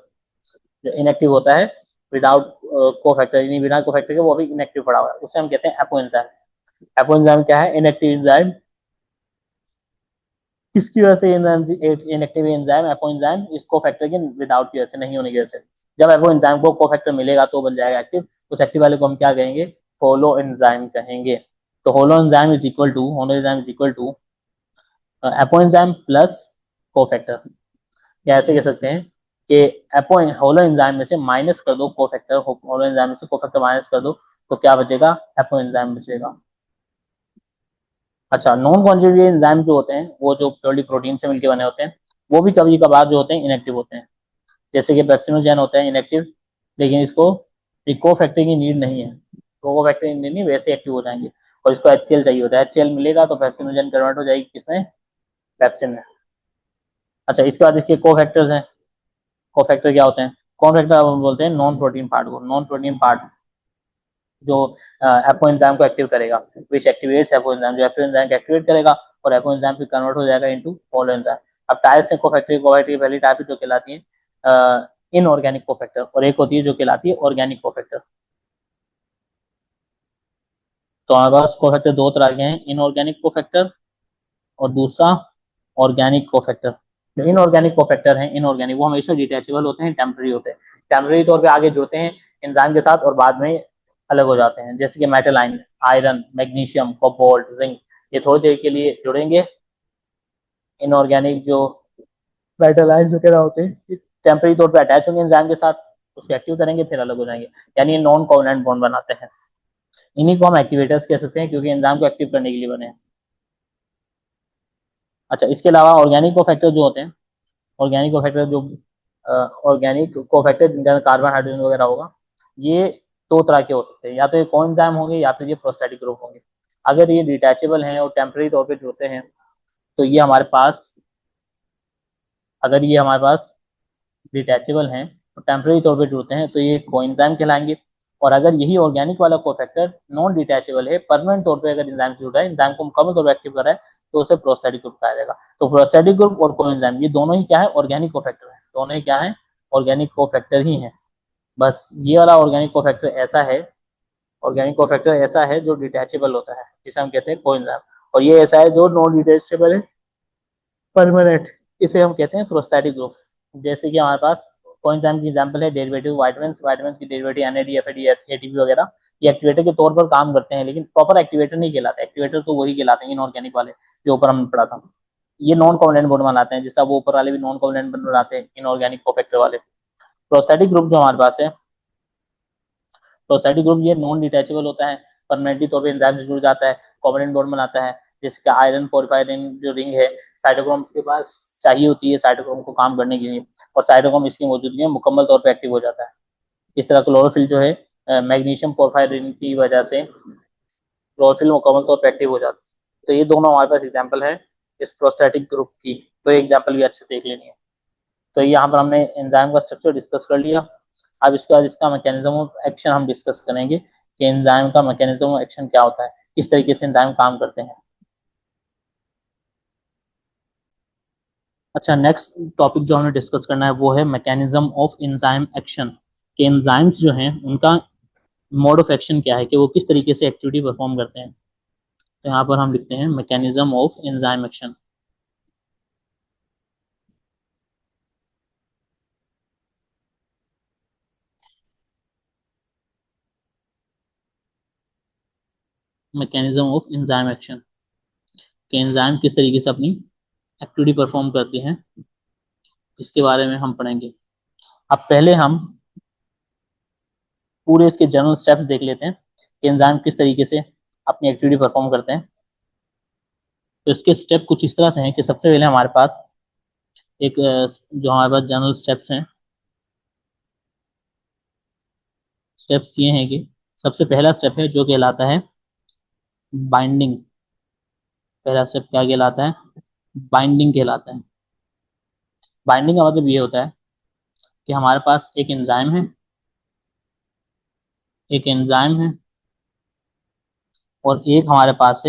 जो इनएक्टिव होता है विदाउट कोफैक्टर, यानी बिना कोफैक्टर के वो भी इनएक्टिव पड़ा हुआ है, उसे हम कहते हैं एपो एंजाइम। एपो एंजाइम क्या है, इनएक्टिव एंजाइम। किसकी वजह से इनएक्टिव एंजाइम एपो एंजाइम इस कोफैक्टर के विदाउट की वजह से, नहीं होने की वजह से। जब एपो एंजाइम को कोफैक्टर मिलेगा तो बन जाएगा एक्टिव, उस एक्टिव वाले को हम क्या कहेंगे, होलो एंजाइम कहेंगे। तो holoenzyme is equal to, holoenzyme is equal to apoenzyme plus cofactor. या ऐसे कह सकते हैं कि एपो होलो एंजाइम में से माइनस कर दो कोफैक्टर, होलो एंजाइम में से कोफैक्टर माइनस कर दो तो क्या बचेगा, एपो एंजाइम बचेगा। अच्छा, नॉन कॉन्जुगेटिव एंजाइम जो होते हैं वो जो प्योरली प्रोटीन से मिलकर बने होते हैं, वो भी कभी कभार जो होते हैं इनएक्टिव होते हैं। जैसे कि पेप्सिनोजेन होता है इनएक्टिव, लेकिन इसको कोफैक्टर की नीड नहीं है, कोफैक्टर की नीड नहीं, वैसे एक्टिव हो जाएंगे। और इसको HCl चाहिए होता है, HCl मिलेगा तो पेप्सिनोजेन कन्वर्ट हो जाएगी किसमें, पेप्सिन में। अच्छा, इसके बाद इसके कोफैक्टर्स हैं। कोफैक्टर क्या होते हैं, कोफैक्टर हम बोलते हैं नॉन प्रोटीन पार्ट को, नॉन प्रोटीन पार्ट जो एपो एंजाइम को एक्टिव करेगा, विच एक्टिवेट्स एपो एंजाइम, जो एपो एंजाइम को एक्टिवेट करेगा और एपो एंजाइम फिर कन्वर्ट हो जाएगा इनटू होलो एंजाइम। अब टाइप्स हैं कोफैक्टर, कोफैक्टर की पहली टाइप जो कहलाती है इनऑर्गेनिक कोफैक्टर, और एक होती है जो कहलाती है ऑर्गेनिक कोफैक्टर। तो हमारे पास कोफैक्टर 2 तरह के हैं, इनऑर्गेनिक कोफैक्टर और दूसरा ऑर्गेनिक कोफैक्टर। जो इनऑर्गेनिक कोफैक्टर हैं, इनऑर्गेनिक वो हमेशा डिटैचेबल होते हैं, टेम्पररी होते हैं, टेम्पररी तौर पे आगे जुड़ते हैं एंजाइम के साथ और बाद में अलग हो जाते हैं। जैसे कि metal ion, iron, magnesium, cobalt, zinc, ये थोड़ी देर के लिए जुड़ेंगे। इनऑर्गेनिक जो मेटल आयन वगैरह होते हैं टेम्पररी तौर पे अटैच होंगे एंजाइम के साथ, उसको एक्टिव करेंगे फिर अलग हो जाएंगे, यानी ये नॉन कोवलेंट बॉन्ड बनाते हैं। इन्हीं को हम एक्टिवेटर्स कह सकते हैं क्योंकि एंजाइम को एक्टिव करने के लिए बने हैं। अच्छा, इसके अलावा ऑर्गेनिक कोफैक्टर जो होते हैं, ऑर्गेनिक कोफैक्टर जो ऑर्गेनिक कोफैक्टर जिनका कार्बन हाइड्रोजन वगैरह होगा, ये 2 तरह के हो सकते हैं, या तो ये कोएंजाइम होंगे या फिर ये प्रोस्टैटिक ग्रुप होंगे। अगर ये डिटैचेबल हैं और टेम्पररी तौर पे जुड़ते हैं तो ये हमारे पास, अगर ये हमारे पास डिटैचेबल हैं तो टेम्पररी तौर पे जुड़ते हैं तो ये कोएंजाइम कहलाएंगे। और अगर यही ऑर्गेनिक वाला कोफैक्टर नॉन डिटैचेबल है, परमानेंट तौर पे अगर एंजाइम से जुड़ा है, एंजाइम को मुकम्मल तौर पर एक्टिव कर रहा है, तो उसे प्रोस्टैटिक ग्रुप कहा जाएगा। तो प्रोस्टैटिक ग्रुप और कोएंजाइम ये दोनों ही क्या है, ऑर्गेनिक कोफैक्टर है, दोनों ही क्या है, ऑर्गेनिक कोफैक्टर ही है। बस ये वाला ऑर्गेनिक कोफैक्टर ऐसा है, ऑर्गेनिक कोफैक्टर ऐसा है जो डिटैचेबल होता है, जिसे हम कहते हैं कोएंजाइम। और ये ऐसा है जो नॉन डिटैचेबल है, परमानेंट, इसे हम कहते हैं प्रोस्टैटिक ग्रुप। जैसे कि हमारे पास कोएंजाइम की एग्जांपल है डेरिवेटिव वाइटामिन्स, वाइटामिन्स की डेरिवेटिव एनएडी, एफएडी, एटीपी वगैरह, ये एक्टिवेटर के तौर पर काम करते हैं, लेकिन प्रॉपर एक्टिवेटर नहीं कहलाते। एक्टिवेटर तो वही कहलाते हैं इनऑर्गेनिक वाले जो ऊपर हमने पढ़ा था। ये नॉन कोवलेंट बॉन्ड बनाते हैं, जिससे वो ऊपर वाले भी नॉन कोवलेंट बॉन्ड बनाते हैं इनऑर्गेनिक कोफैक्टर वाले। प्रोस्टैटिक ग्रुप जो हमारे पास है, प्रोस्टैटिक ग्रुप ये नॉन डिटैचेबल होता है, परमानेंटली तौर पर एंजाइम से जुड़ जाता है, कोवलेंट बॉन्ड बनाता है, जिसका आयरन पोरिफायरिन जो रिंग है साइटोक्रोम के पास चाहिए होती है साइटोक्रोम को काम करने के लिए, और साइटोक्रोम इसकी मौजूदगी में मुकम्मल तौर पर एक्टिव हो जाता है। इस तरह क्लोरोफिल जो है मैग्नीशियम पोरफायरिन की वजह से क्लोरोफिल मुकम्मल तौर पर एक्टिव हो जाता है। तो ये दोनों हमारे पास एग्जाम्पल है इस प्रोस्टैटिक ग्रुप की, तो एग्जाम्पल भी अच्छे देख लेनी है। तो यहाँ पर हमने एंजाइम का स्ट्रक्चर डिस्कस कर लिया। अब इसके बाद इसका मैकेनिज्म ऑफ एक्शन हम डिस्कस करेंगे कि एंजाइम का मैकेनिज्म ऑफ एक्शन क्या होता है, किस तरीके से एंजाइम काम करते हैं। अच्छा, नेक्स्ट टॉपिक जो हमें डिस्कस करना है वो है मैकेनिज्म ऑफ एंजाइम एक्शन, कि एंजाइम्स जो हैं उनका मोड ऑफ एक्शन क्या है, कि वो किस तरीके से एक्टिविटी परफॉर्म करते हैं। तो यहाँ पर हम लिखते हैं mechanism of enzyme action. Mechanism of enzyme action, कि एंजाइम किस तरीके से अपनी एक्टिविटी परफॉर्म करती हैं, इसके बारे में हम पढ़ेंगे। अब पहले हम पूरे इसके जनरल स्टेप्स देख लेते हैं कि एंजाइम किस तरीके से अपनी एक्टिविटी परफॉर्म करते हैं। तो इसके स्टेप कुछ इस तरह से हैं कि सबसे पहले हमारे पास एक जो हमारे पास जनरल स्टेप्स हैं, स्टेप्स ये हैं कि सबसे पहला स्टेप है जो कहलाता है बाइंडिंग। पहला स्टेप क्या कहलाता है? बाइंडिंग कहलाता है। बाइंडिंग का मतलब ये होता है कि हमारे पास एक एंजाइम है, एक एंजाइम है और एक हमारे पास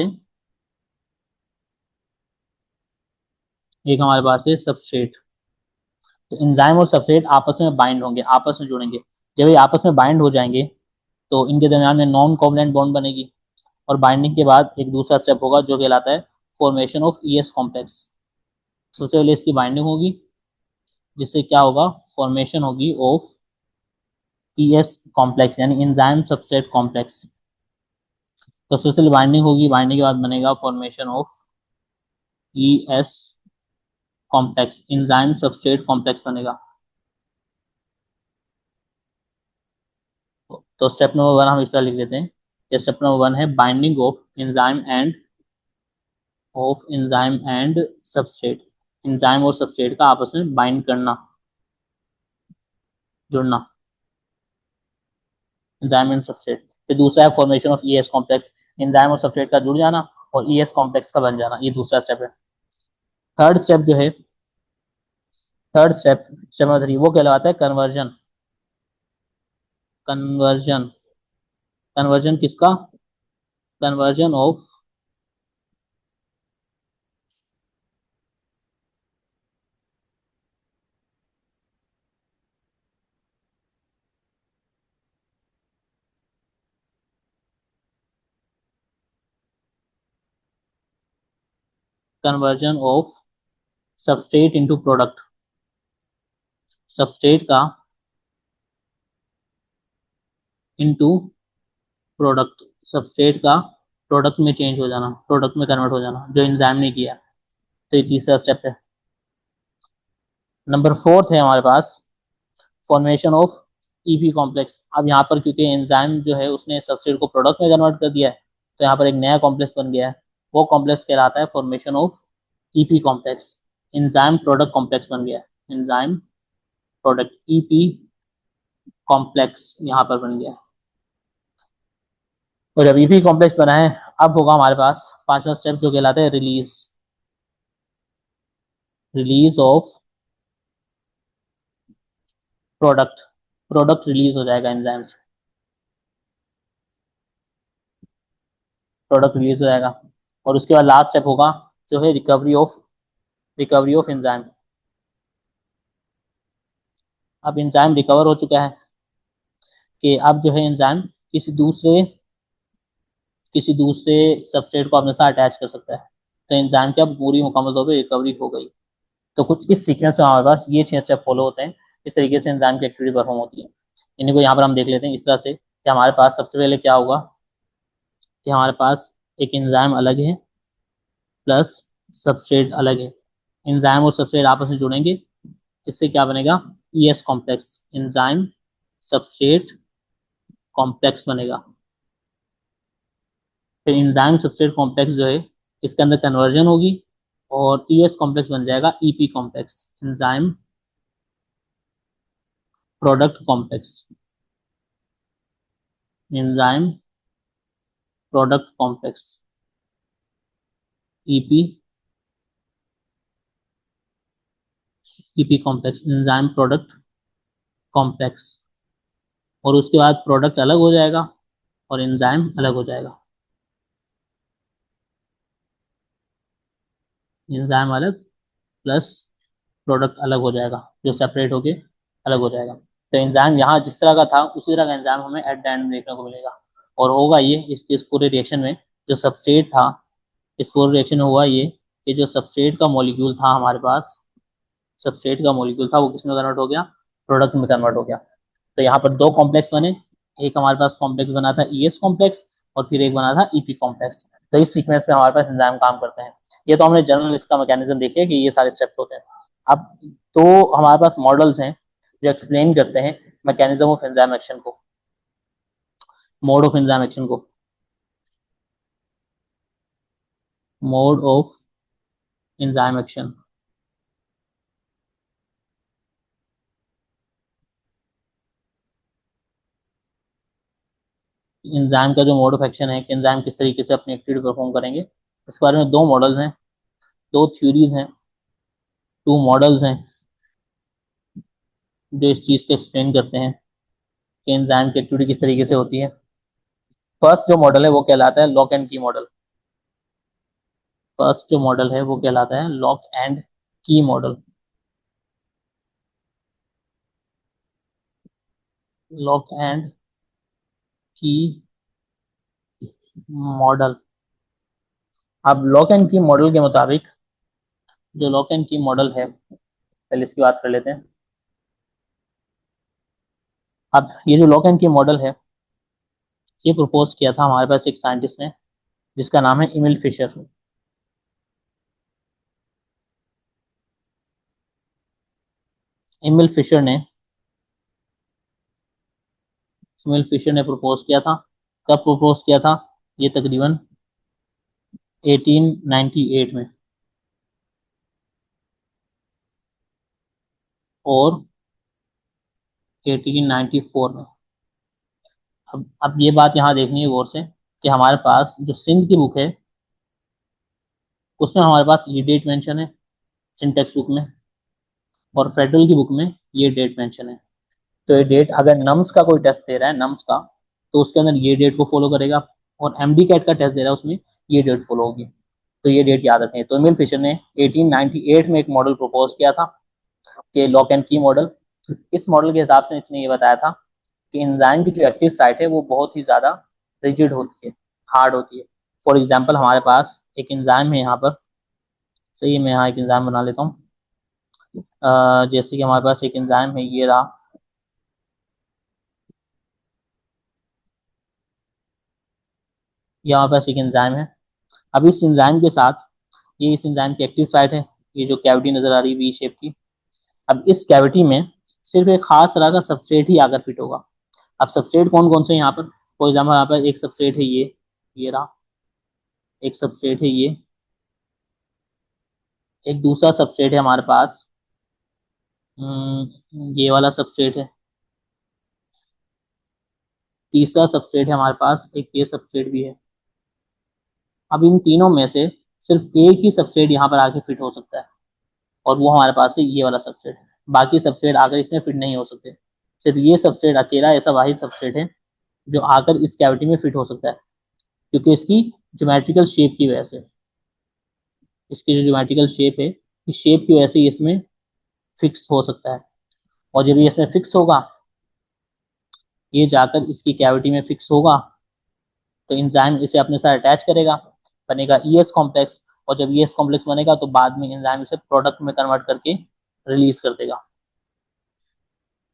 है सबस्ट्रेट। तो एंजाइम और सबस्ट्रेट आपस में बाइंड होंगे, आपस में जुड़ेंगे। जब ये आपस में बाइंड हो जाएंगे तो इनके दरमियान में नॉन कोवलेंट बॉन्ड बनेगी, और बाइंडिंग के बाद एक दूसरा स्टेप होगा जो कहलाता है फॉर्मेशन ऑफ ईएस कॉम्प्लेक्स। सबसे पहले इसकी बाइंडिंग होगी, जिससे क्या होगा, फॉर्मेशन होगी ऑफ ईएस कॉम्प्लेक्स, यानी एंजाइम सबस्ट्रेट कॉम्प्लेक्स। तो सबसे पहले बाइंडिंग होगी, बाइंडिंग के बाद बनेगा formation of ES complex, enzyme substrate complex बनेगा। तो स्टेप नंबर वन हम इस तरह लिख देते हैं कि स्टेप नंबर वन है binding of enzyme and substrate. Enzyme और सबस्ट्रेट का आपस में बाइंड करना, जुड़ना, एंजाइम एंड सबस्ट्रेट। फिर दूसरा है formation of ES complex, enzyme और सबस्ट्रेट का जुड़ जाना और ईएस कॉम्प्लेक्स का बन जाना, ये दूसरा स्टेप है। थर्ड स्टेप जो है, third step, step number three, वो कहलाता है कन्वर्जन। कन्वर्जन, कन्वर्जन किसका? Conversion of, conversion of substrate into product. Substrate का इनटू प्रोडक्ट, सबस्ट्रेट का प्रोडक्ट में चेंज हो जाना, प्रोडक्ट में कन्वर्ट हो जाना, जो एंजाइम ने किया। तो ये तीसरा स्टेप है। नंबर फोर्थ है हमारे पास फॉर्मेशन ऑफ ईपी कॉम्प्लेक्स। अब यहाँ पर क्योंकि एंजाइम जो है उसने सबस्ट्रेट को प्रोडक्ट में कन्वर्ट कर दिया है, तो यहाँ पर एक नया कॉम्प्लेक्स बन गया है। वो कॉम्प्लेक्स कहलाता है formation of EP complex, enzyme product complex बन गया है। एंजाइम प्रोडक्ट ईपी कॉम्प्लेक्स यहाँ पर बन गया। और जब ईपी कॉम्प्लेक्स बना है, अब होगा हमारे पास पांचवा स्टेप जो कहलाता है release, release of product. Product release हो जाएगा एंजाइम से, प्रोडक्ट रिलीज हो जाएगा। और उसके बाद लास्ट स्टेप होगा जो है रिकवरी ऑफ एंजाइम। अब एंजाइम रिकवर हो चुका है कि अब जो है एंजाइम किसी दूसरे सबस्ट्रेट को अपने साथ अटैच कर सकता है। तो एंजाइम की अब पूरी मुकम्मल तौर पर रिकवरी हो गई। तो कुछ इस सीक्वेंस में हमारे पास ये 6 स्टेप फॉलो होते हैं इस तरीके से एंजाइम की एक्टिविटी परफॉर्म होती है। इन्हीं को यहाँ पर हम देख लेते हैं इस तरह से कि हमारे पास सबसे पहले क्या होगा कि हमारे पास एक एंजाइम अलग है प्लस सबस्ट्रेट अलग है। एंजाइम और सबस्ट्रेट आपस में जुड़ेंगे, इससे क्या बनेगा, ES complex, enzyme substrate complex बनेगा। फिर एंजाइम सबस्ट्रेट कॉम्प्लेक्स जो है इसके अंदर कन्वर्जन होगी और ईएस कॉम्प्लेक्स बन जाएगा EP complex, enzyme product complex, enzyme product complex, EP EP complex, enzyme product complex. और उसके बाद प्रोडक्ट अलग हो जाएगा और एंजाइम अलग हो जाएगा, एंजाइम अलग प्लस प्रोडक्ट अलग हो जाएगा जो सेपरेट होके अलग हो जाएगा। तो एंजाइम यहाँ जिस तरह का था उसी तरह का एंजाइम हमें एट द एंड देखने को मिलेगा। और होगा ये इस पूरे रिएक्शन में जो सबस्ट्रेट था, इस पूरे रिएक्शन में हुआ ये कि जो सबस्ट्रेट का मॉलिक्यूल था हमारे पास, सबस्ट्रेट का मॉलिक्यूल था वो किस में कन्वर्ट हो गया, प्रोडक्ट में कन्वर्ट हो गया। तो यहाँ पर दो कॉम्प्लेक्स बने, एक हमारे पास कॉम्प्लेक्स बना था ईएस कॉम्प्लेक्स और फिर एक बना था ईपी कॉम्प्लेक्स। तो इस सीक्वेंस में हमारे पास एंजाइम काम करते हैं। ये तो हमने जनरल इसका मैकेनिज्म देखे कि ये सारे स्टेप्स होते हैं। अब तो हमारे पास मॉडल्स हैं जो एक्सप्लेन करते हैं मैकेनिज्म ऑफ एंजाइम एक्शन को, मोड ऑफ एंजाइम एक्शन को, mode of enzyme action. Enzyme का जो मोड ऑफ एक्शन है कि एंजाइम किस तरीके से अपनी एक्टिविटी परफॉर्म करेंगे, इस बारे में दो मॉडल्स हैं, दो थ्योरीज हैं, टू मॉडल्स हैं जो इस चीज़ को एक्सप्लेन करते हैं कि एंजाइम की एक्टिविटी किस तरीके से होती है। फर्स्ट जो मॉडल है वो कहलाता है लॉक एंड की मॉडल। फर्स्ट जो मॉडल है वो कहलाता है लॉक एंड की मॉडल। लॉक एंड की मॉडल। अब लॉक एंड की मॉडल के मुताबिक जो लॉक एंड की मॉडल है, पहले इसकी बात कर लेते हैं। अब ये जो लॉक एंड की मॉडल है ये प्रपोज किया था हमारे पास एक साइंटिस्ट ने जिसका नाम है इमिल फिशर। इमिल फिशर ने इमिल फिशर ने प्रपोज किया था। कब प्रपोज किया था, ये तकरीबन 1898 में और 1894 में। अब ये बात यहाँ देखनी है गौर से कि हमारे पास जो सिंध की बुक है उसमें हमारे पास ये डेट मेंशन है सिंटेक्स बुक में, और फेडरल की बुक में ये डेट मेंशन है। तो ये डेट अगर नम्स का कोई टेस्ट दे रहा है, नम्स का, तो उसके अंदर ये डेट को फॉलो करेगा, और एमडी कैट का टेस्ट दे रहा है उसमें ये डेट फॉलो होगी। तो ये डेट याद रखें। तो एमिल फिशर ने 1898 में एक मॉडल प्रपोज किया था कि लॉक एंड की मॉडल। इस मॉडल के हिसाब से इसने ये बताया था कि एंजाइम की जो एक्टिव साइट है वो बहुत ही ज़्यादा रिजिड होती है, हार्ड होती है। फॉर एग्जाम्पल हमारे पास एक एंजाइम है यहाँ पर, सही है, मैं यहाँ एक एंजाइम बना लेता हूँ। जैसे कि हमारे पास एक एंजाइम है, ये रहा, ये हमारे पास एक एंजाइम है। अब इस एंजाइम के साथ, ये इस एंजाइम की एक्टिव साइट है, ये जो कैविटी नजर आ रही है वी शेप की। अब इस कैविटी में सिर्फ एक खास तरह का सबस्ट्रेट ही आकर फिट होगा। अब सबस्ट्रेट कौन कौन से यहाँ पर, फॉर एग्जाम्पल यहाँ पर एक सबस्ट्रेट है ये रहा, एक सबस्ट्रेट है ये, एक दूसरा सबस्ट्रेट है हमारे पास, ये वाला सबस्ट्रेट है, तीसरा सबस्ट्रेट है हमारे पास, एक ये सबस्ट्रेट भी है। अब इन तीनों में से सिर्फ एक ही सबस्ट्रेट यहाँ पर आके फिट हो सकता है, और वो हमारे पास है ये वाला सबस्ट्रेट। बाकी सबस्ट्रेट आकर इसमें फिट नहीं हो सकते। सिर्फ ये सबस्ट्रेट अकेला ऐसा वाहिद सबस्ट्रेट है जो आकर इस कैविटी में फिट हो सकता है, क्योंकि इसकी ज्योमेट्रिकल शेप की वजह से, इसकी जो ज्योमेट्रिकल शेप है इस शेप की वजह से ये इसमें फिक्स हो सकता है। और जब ये इसमें फिक्स होगा, ये जाकर इसकी कैविटी में फिक्स होगा, तो एंजाइम इसे अपने साथ अटैच करेगा, बनेगा ईएस कॉम्प्लेक्स। और जब ईएस कॉम्प्लेक्स बनेगा तो बाद में एंजाइम इसे प्रोडक्ट में कन्वर्ट करके रिलीज कर देगा।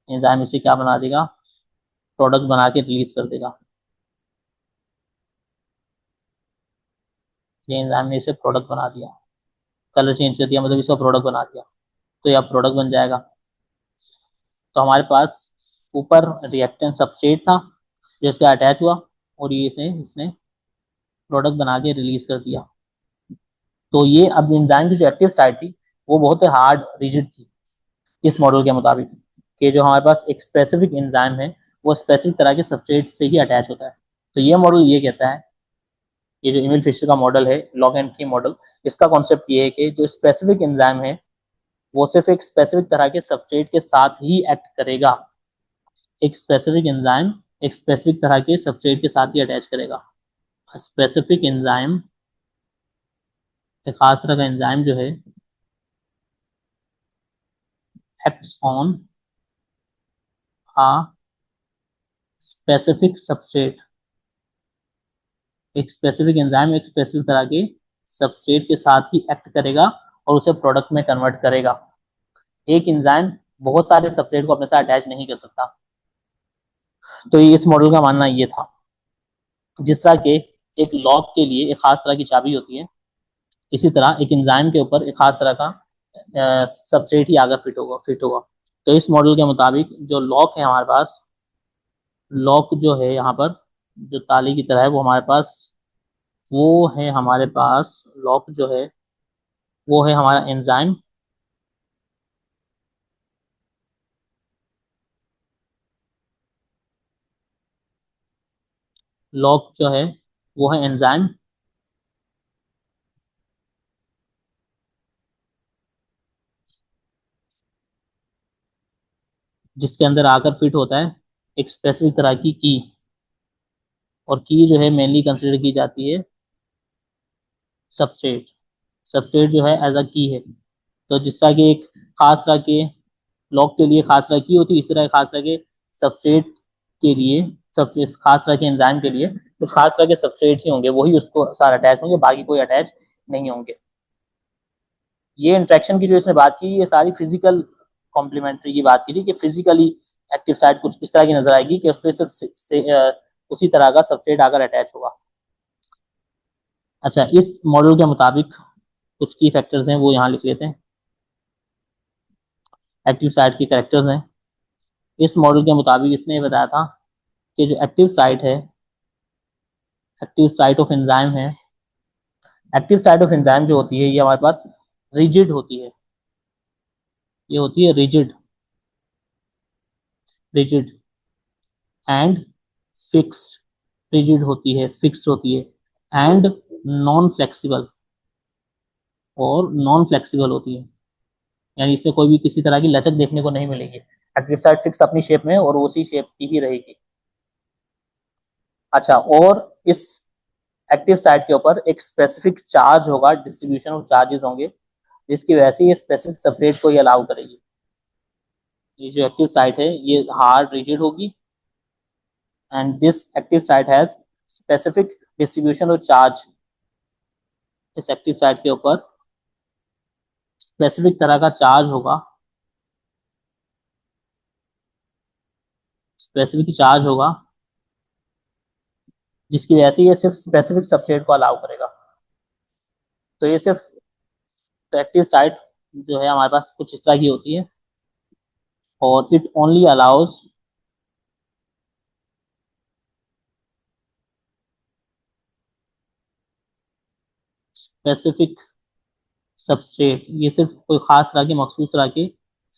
एंजाइम इसे क्या बना देगा, प्रोडक्ट बना के रिलीज कर देगा। ये एंजाइम ने इसे प्रोडक्ट बना दिया, कलर चेंज कर दिया, मतलब इसका प्रोडक्ट बना दिया, तो यह प्रोडक्ट बन जाएगा। तो हमारे पास ऊपर रिएक्टेंट सबस्ट्रेट था जो इसका अटैच हुआ, और ये इसे इसने प्रोडक्ट बना के रिलीज कर दिया। तो ये अब एंजाइम की जो एक्टिव साइट थी वो बहुत हार्ड रिजिड थी इस मॉडल के मुताबिक, कि जो हमारे पास एक स्पेसिफिक एंजाइम है वो स्पेसिफिक तरह के सबस्ट्रेट से ही अटैच होता है। तो ये मॉडल ये कहता है, ये जो इमिल फिशर का मॉडल है, लॉक एंड की मॉडल, इसका कॉन्सेप्ट ये है कि जो स्पेसिफिक एंजाइम है वो सिर्फ एक स्पेसिफिक तरह के सबस्ट्रेट के साथ ही एक्ट करेगा। एक स्पेसिफिक एंजाइम एक स्पेसिफिक तरह के सबस्ट्रेट के साथ ही अटैच करेगा। स्पेसिफिक एंजाइम, एक खास तरह का एंजाइम जो है, acts on a specific substrate, एक स्पेसिफिक एंजाइम एक स्पेसिफिक तरह के सबस्ट्रेट के साथ ही एक्ट करेगा और उसे प्रोडक्ट में कन्वर्ट करेगा। एक एंजाइम बहुत सारे सबस्ट्रेट को अपने साथ अटैच नहीं कर सकता। तो ये इस मॉडल का मानना ये था। जिस तरह के एक लॉक के लिए एक खास तरह की चाबी होती है, इसी तरह एक एंजाइम के ऊपर एक खास तरह का सबस्ट्रेट ही आकर फिट होगा। तो इस मॉडल के मुताबिक जो लॉक है हमारे पास, लॉक जो है यहाँ पर जो ताले की तरह है वो हमारे पास, वो है हमारे पास लॉक जो है वो है हमारा एंजाइम। लॉक जो है वो है एंजाइम, जिसके अंदर आकर फिट होता है एक स्पेसिफिक तरह की। और की जो है मेनली कंसिडर की जाती है सबस्ट्रेट। सबस्ट्रेट जो है एज अ की है। तो जिस तरह के एक खास तरह के लॉक के लिए खास तरह की होती है, इस तरह खास तरह के सबस्ट्रेट के लिए, सबसे खास तरह के एंजाइम के लिए कुछ खास तरह के सबस्ट्रेट ही होंगे, वही उसको सारे अटैच होंगे, बाकी कोई अटैच नहीं होंगे। ये इंट्रैक्शन की जो इसने बात की, ये सारी फिजिकल कॉम्प्लीमेंट्री की बात की थी, कि फिजिकली एक्टिव साइट कुछ इस तरह की नजर आएगी कि उस पर सिर्फ उसी तरह का सबस्ट्रेट आकर अटैच होगा। अच्छा, इस मॉडल के मुताबिक कुछ की फैक्टर्स हैं वो यहाँ लिख लेते हैं, एक्टिव साइट की करेक्टर्स हैं। इस मॉडल के मुताबिक इसने ये बताया था कि जो एक्टिव साइट है, एक्टिव साइट ऑफ एंजाइम है, एक्टिव साइट ऑफ एंजाइम जो होती है ये हमारे पास रिजिड होती है। ये होती है rigid, rigid and fixed. Rigid होती है, फिक्स्ड होती है, एंड नॉन फ्लेक्सिबल, और नॉन फ्लेक्सिबल होती है, यानी इसमें कोई भी किसी तरह की लचक देखने को नहीं मिलेगी। एक्टिव साइट फिक्स अपनी शेप में और उसी शेप की ही रहेगी। अच्छा, और इस एक्टिव साइट के ऊपर एक स्पेसिफिक चार्ज होगा, डिस्ट्रीब्यूशन ऑफ चार्जेस होंगे, जिसकी वजह से ये स्पेसिफिक सेपरेट को ही अलाउ करेगी। ये जो एक्टिव साइट है ये हार्ड रिजिड होगी, and this active site has specific distribution of charge. इस एक्टिव साइट के ऊपर स्पेसिफिक तरह का चार्ज होगा, स्पेसिफिक चार्ज होगा, जिसकी वजह से ये सिर्फ स्पेसिफिक सबस्ट्रेट को अलाउ करेगा। तो ये सिर्फ, तो एक्टिव साइट जो है हमारे पास कुछ इस तरह की होती है, और it only allows specific substrate, ये सिर्फ कोई खास तरह के मखसूस तरह के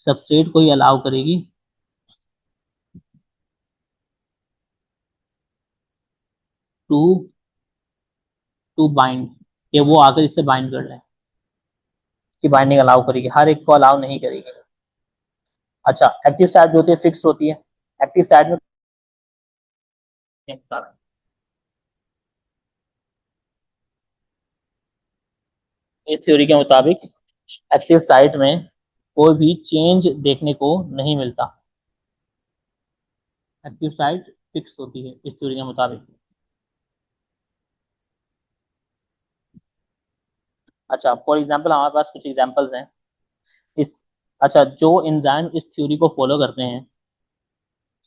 सबस्ट्रेट को ही अलाउ करेगी टू टू बाइंड, कि वो आकर इससे बाइंड कर लें, कि बाइंडिंग अलाउ करेगी, हर एक को अलाउ नहीं करेगी। अच्छा, एक्टिव साइट जो होती है फिक्स होती है। एक्टिव साइट में इस थ्योरी के मुताबिक एक्टिव साइट में कोई भी चेंज देखने को नहीं मिलता। एक्टिव साइट फिक्स होती है इस थ्योरी के मुताबिक। अच्छा, फॉर एग्जांपल हमारे पास कुछ एग्जांपल्स हैं इस। अच्छा, जो एंजाइम इस थ्योरी को फॉलो करते हैं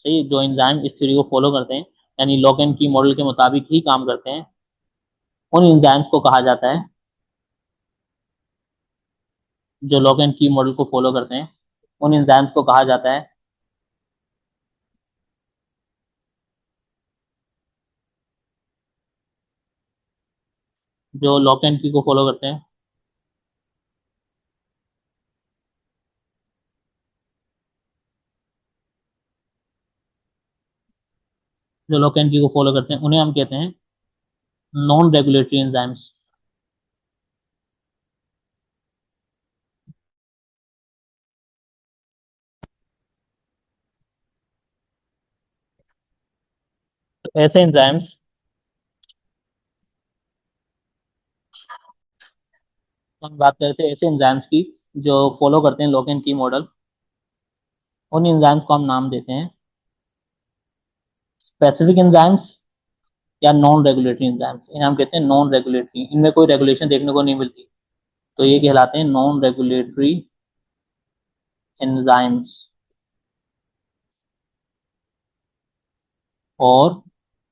सही है, जो एंजाइम इस थ्योरी को फॉलो करते हैं, यानी लॉक एंड की मॉडल के मुताबिक ही काम करते हैं, उन एंजाइम्स को कहा जाता है, जो लॉक एंड की मॉडल को फॉलो करते हैं उन एंजाइम्स को कहा जाता है जो लॉक एंड की को फॉलो करते हैं, जो लॉक एंड की को फॉलो करते हैं उन्हें हम कहते हैं नॉन रेगुलेटरी एंजाइम्स। तो ऐसे एंजाइम्स, हम बात करते हैं ऐसे एंजाइम्स की जो फॉलो करते हैं लॉक एंड की मॉडल, उन एंजाइम्स को हम नाम देते हैं स्पेसिफिक एंजाइम्स या नॉन रेगुलेटरी एंजाइम्स। इन्हें हम कहते हैं नॉन रेगुलेटरी, इनमें कोई रेगुलेशन देखने को नहीं मिलती, तो ये कहलाते हैं नॉन रेगुलेटरी एंजाइम्स। और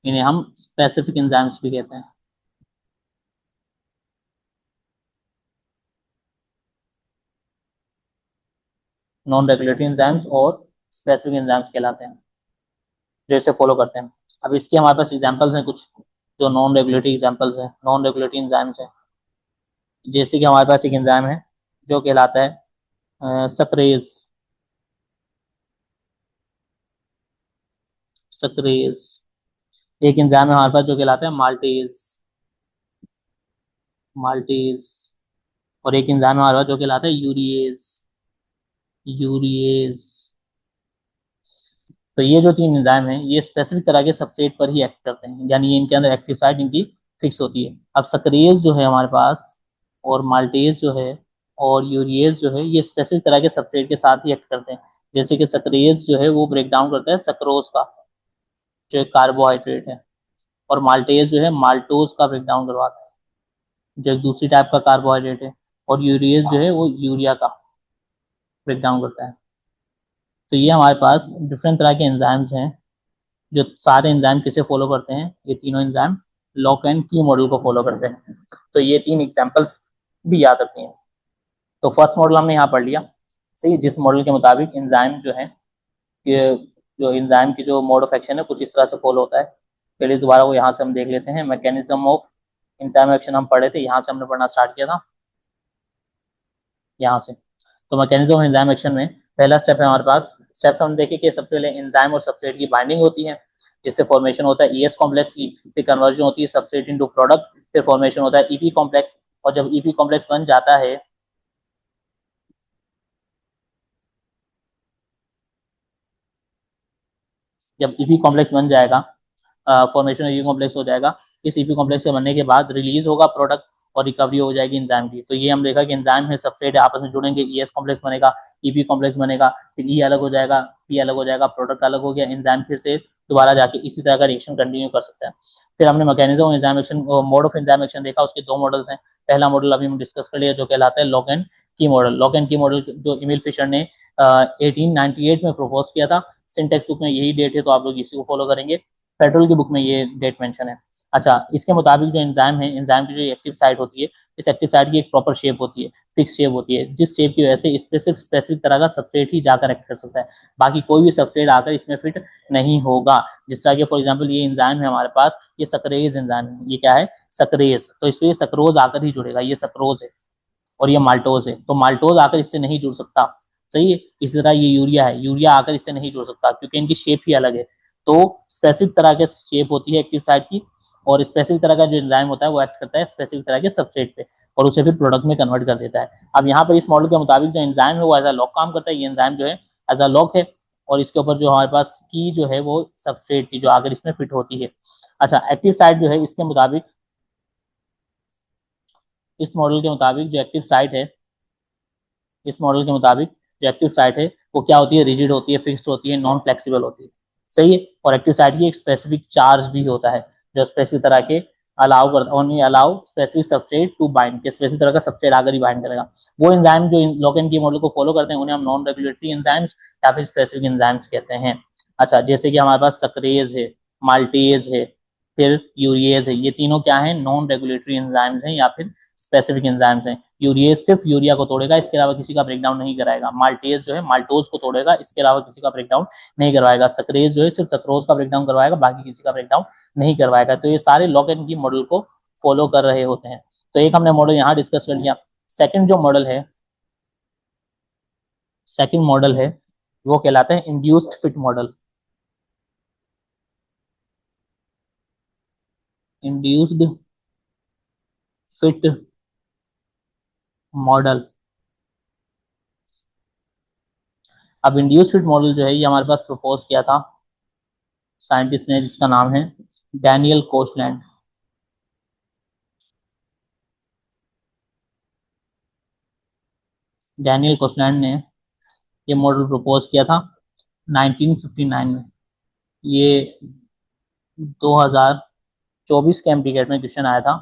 इन्हें हम स्पेसिफिक एंजाइम्स भी कहते हैं। नॉन रेगुलेटरी एंजाइम्स और स्पेसिफिक एंजाइम्स कहलाते हैं, जो इसे फॉलो करते हैं। अब इसके हमारे पास एग्जांपल्स हैं कुछ, जो नॉन रेगुलेटरी एग्जांपल्स हैं, नॉन रेगुलेटरी एंजाइम्स हैं। जैसे कि हमारे पास एक एंजाइम है जो कहलाता है सक्रेज। सक्रेज। एक एंजाइम है हमारे पास जो कहलाता है माल्टेज। माल्टेज। और एक एंजाइम है हमारे पास जो कहलाता है यूरिएज। यूरिएज। तो ये जो तीन एंजाइम हैं ये स्पेसिफिक तरह के सबस्ट्रेट पर ही एक्ट करते हैं, यानी इनके अंदर एक्टिव साइट इनकी फिक्स होती है। अब सक्रियज जो है हमारे पास, और माल्टेज जो है, और यूरिएज जो है, ये स्पेसिफिक तरह के सबस्ट्रेट के साथ ही एक्ट करते हैं। जैसे कि सक्रियज जो है वो ब्रेक डाउन करता है सक्रोज का, जो एक कार्बोहाइड्रेट है, और माल्टेज जो है माल्टोज का ब्रेक डाउन करवाता है, जो एक दूसरी टाइप का कार्बोहाइड्रेट है। और यूरिएज जो है वो यूरिया का ब्रेक डाउन करता है। तो ये हमारे पास डिफरेंट तरह के एंजाइम्स हैं, जो सारे एंजाइम किसे फॉलो करते हैं, ये तीनों एंजाइम लॉक एंड की मॉडल को फॉलो करते हैं। तो ये तीन एग्जांपल्स भी याद रखनी है। तो फर्स्ट मॉडल हमने यहाँ पढ़ लिया, सही, जिस मॉडल के मुताबिक एंजाइम जो है, ये जो एंजाइम की जो मोड ऑफ एक्शन है कुछ इस तरह से फॉलो होता है। पहले दोबारा वो यहाँ से हम देख लेते हैं। मैकेनिज्म ऑफ एंजाइम एक्शन हम पढ़े थे, यहाँ से हमने पढ़ना स्टार्ट किया था, यहाँ से। तो मैकेनिज्म ऑफ एंजाइम एक्शन में पहला स्टेप है हमारे पास, स्टेप्स हम देखें कि सबसे पहले एंजाइम और सबस्ट्रेट की बाइंडिंग होती है, जिससे फॉर्मेशन होता है ईएस कॉम्प्लेक्स की, फिर कन्वर्जन होती है सबस्ट्रेट इनटू प्रोडक्ट, फिर फॉर्मेशन होता है ईपी कॉम्प्लेक्स। और जब ईपी कॉम्प्लेक्स बन जाता है, जब ईपी कॉम्प्लेक्स बन जाएगा, फॉर्मेशन ईपी कॉम्प्लेक्स हो जाएगा, इस ईपी कॉम्प्लेक्स के बनने के बाद रिलीज होगा प्रोडक्ट और रिकवरी हो जाएगी एंजाइम की। तो ये हम देखा कि एंजाइम है सबस्ट्रेट आपस में जुड़ेंगे, ईएस कॉम्प्लेक्स बनेगा, ईपी कॉम्प्लेक्स बनेगा, फिर ई अलग हो जाएगा, पी अलग हो जाएगा, प्रोडक्ट अलग हो गया, एंजाइम फिर से दोबारा जाके इसी तरह का रिएक्शन कंटिन्यू कर सकता है। फिर हमने mechanism of enzyme action, mode of enzyme action देखा, उसके दो मॉडल्स हैं। पहला मॉडल अभी हम डिस्कस कर लिया जो कहलाता है लॉक एंड की मॉडल। लॉक एंड की मॉडल जो इमिल फिशर ने 1898 में प्रपोज किया था, सिंटेक्स बुक में यही डेट है तो आप लोग इसी को फॉलो करेंगे, पेट्रोल की बुक में ये डेट मेंशन है। अच्छा, इसके मुताबिक जो एंजाइम है, एंजाइम की जो एक्टिव साइट होती है, इस एक्टिव साइट की एक प्रॉपर शेप होती है, फिक्स शेप होती है, जिस शेप की वजह से स्पेसिफिक स्पेसिफिक तरह का सबस्ट्रेट ही जाकर एक्ट कर सकता है, बाकी कोई भी सबस्ट्रेट आकर इसमें फिट नहीं होगा। जिस तरह के फॉर एग्जाम्पल ये एंजाइम है हमारे पास, ये सक्रेज एंजाइम है, ये क्या है, सक्रेज, तो इस पर सक्रोज आकर ही जुड़ेगा, ये सक्रोज है। और ये माल्टोज है, तो माल्टोज आकर इससे नहीं जुड़ सकता, सही है। इसी तरह ये यूरिया है, यूरिया आकर इससे नहीं जुड़ सकता क्योंकि इनकी शेप ही अलग है। तो स्पेसिफिक तरह के शेप होती है एक्टिव साइट की, और स्पेसिफिक तरह का जो एंजाइम होता है वो एक्ट करता है स्पेसिफिक तरह के सबस्ट्रेट पे, और उसे फिर प्रोडक्ट में कन्वर्ट कर देता है। अब यहाँ पर इस मॉडल के मुताबिक जो एंजाइम है वो एज अ लॉक काम करता है, ये एंजाइम जो है एज अ लॉक है, और इसके ऊपर जो हमारे पास की जो है वो सबस्ट्रेट थी जो आकर इसमें फिट होती है। अच्छा, एक्टिव साइट जो है इसके मुताबिक, इस मॉडल के मुताबिक जो एक्टिव साइट है, इस मॉडल के मुताबिक जो एक्टिव साइट है वो क्या होती है, रिजिड होती है, फिक्स्ड होती है, नॉन फ्लेक्सिबल होती है, सही है। और एक्टिव साइट की एक स्पेसिफिक चार्ज भी होता है जो स्पेसिफिक तरह के अलाउ करता, only allow specific substrate to bind, के स्पेसिफिक तरह का सबस्ट्रेट आकर ही बाइंड करेगा। वो एंजाइम जो लॉक एंड की मॉडल को फॉलो करते हैं उन्हें हम नॉन रेगुलेटरी एंजाइम्स या फिर स्पेसिफिक एंजाइम्स कहते हैं। अच्छा, जैसे कि हमारे पास सक्रेज है, माल्टेज है, फिर यूरिएज है, ये तीनों क्या है, नॉन रेगुलेटरी एंजाइम्स हैं या फिर स्पेसिफिक एंजाइम्स हैं। यूरिएज सिर्फ यूरिया को तोड़ेगा, इसके अलावा किसी का ब्रेकडाउन नहीं कराएगा। माल्टेज जो है माल्टोज को तोड़ेगा, इसके अलावा किसी का ब्रेकडाउन नहीं करवाएगा। सक्रेज जो है सिर्फ सक्रोज का ब्रेकडाउन करवाएगा, बाकी किसी का ब्रेकडाउन नहीं करवाएगा। तो ये सारे लॉक एंड की मॉडल को फॉलो कर रहे होते हैं। तो एक हमने मॉडल यहाँ डिस्कस कर लिया। सेकंड जो मॉडल है, सेकंड मॉडल है वो कहलाता है induced fit model. Induced fit model. अब इंड्यूस्ड फिट मॉडल जो है ये हमारे पास प्रपोज किया था साइंटिस्ट ने, जिसका नाम है डैनियल कोशलैंड। डैनियल कोशलैंड ने ये मॉडल प्रपोज किया था 1959 में। ये 2024 के एमपीकेट में क्वेश्चन आया था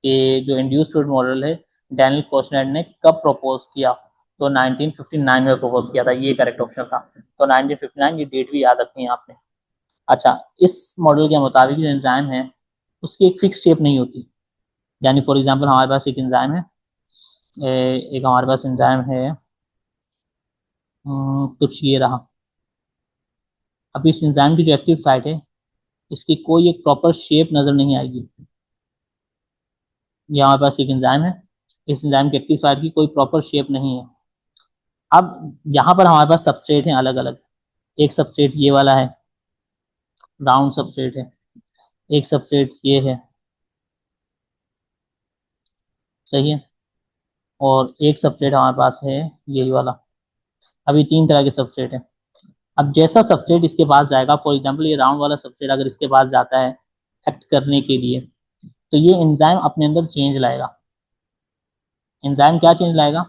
कि जो इंड्यूस्ड फिट मॉडल है डैनियल कोशलैंड ने कब प्रपोज किया। तो 1959 में प्रपोज किया था, ये करेक्ट ऑप्शन था। तो 1959 ये डेट भी याद रखनी है आपने। अच्छा, इस मॉडल के मुताबिक जो एंजाइम है उसकी एक फिक्स शेप नहीं होती। यानी फॉर एग्जांपल हमारे पास एक एंजाइम है, एक हमारे पास एंजाइम है, कुछ ये रहा। अब इस एंजाइम की जो एक्टिव साइट है इसकी कोई एक प्रॉपर शेप नजर नहीं आएगी। ये हमारे पास एक एंजाइम है, इस एंजाइम की एक्टिव साइट की कोई प्रॉपर शेप नहीं है। अब यहाँ पर हमारे पास सबस्ट्रेट हैं अलग अलग। एक सबस्ट्रेट ये वाला है, राउंड सबस्ट्रेट है। एक सबस्ट्रेट ये है, सही है। और एक सबस्ट्रेट हमारे पास है यही वाला। अभी तीन तरह के सबस्ट्रेट है। अब जैसा सबस्ट्रेट इसके पास जाएगा, फॉर एग्जांपल ये राउंड वाला सबस्ट्रेट अगर इसके पास जाता है एक्ट करने के लिए, तो ये एंजाइम अपने अंदर चेंज लाएगा। एंजाइम क्या चेंज लाएगा,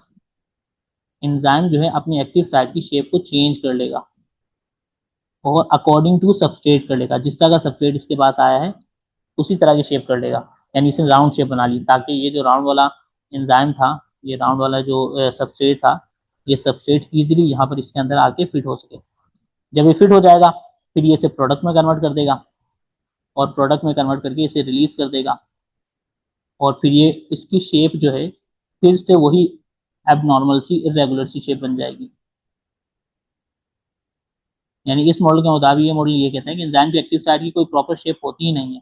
एंजाइम जो है अपनी एक्टिव साइट की शेप को चेंज कर लेगा और अकॉर्डिंग टू सबस्ट्रेट कर लेगा। जिस तरह का सबस्ट्रेट इसके पास आया है उसी तरह की शेप कर लेगा। यानी इसने राउंड शेप बना ली, ताकि ये जो राउंड वाला एंजाइम था, ये राउंड वाला जो सबस्ट्रेट था, ये सबस्ट्रेट इजीली यहाँ पर इसके अंदर आके फिट हो सके। जब ये फिट हो जाएगा फिर ये इसे प्रोडक्ट में कन्वर्ट कर देगा और प्रोडक्ट में कन्वर्ट करके इसे रिलीज कर देगा। और फिर ये इसकी शेप जो है फिर से वही एबनॉर्मल सी इरेगुलर सी शेप बन जाएगी। यानी इस मॉडल के मुताबिक ये मॉडल ये कहता है कि एंजाइम की एक्टिव साइट की कोई प्रॉपर शेप होती ही नहीं है,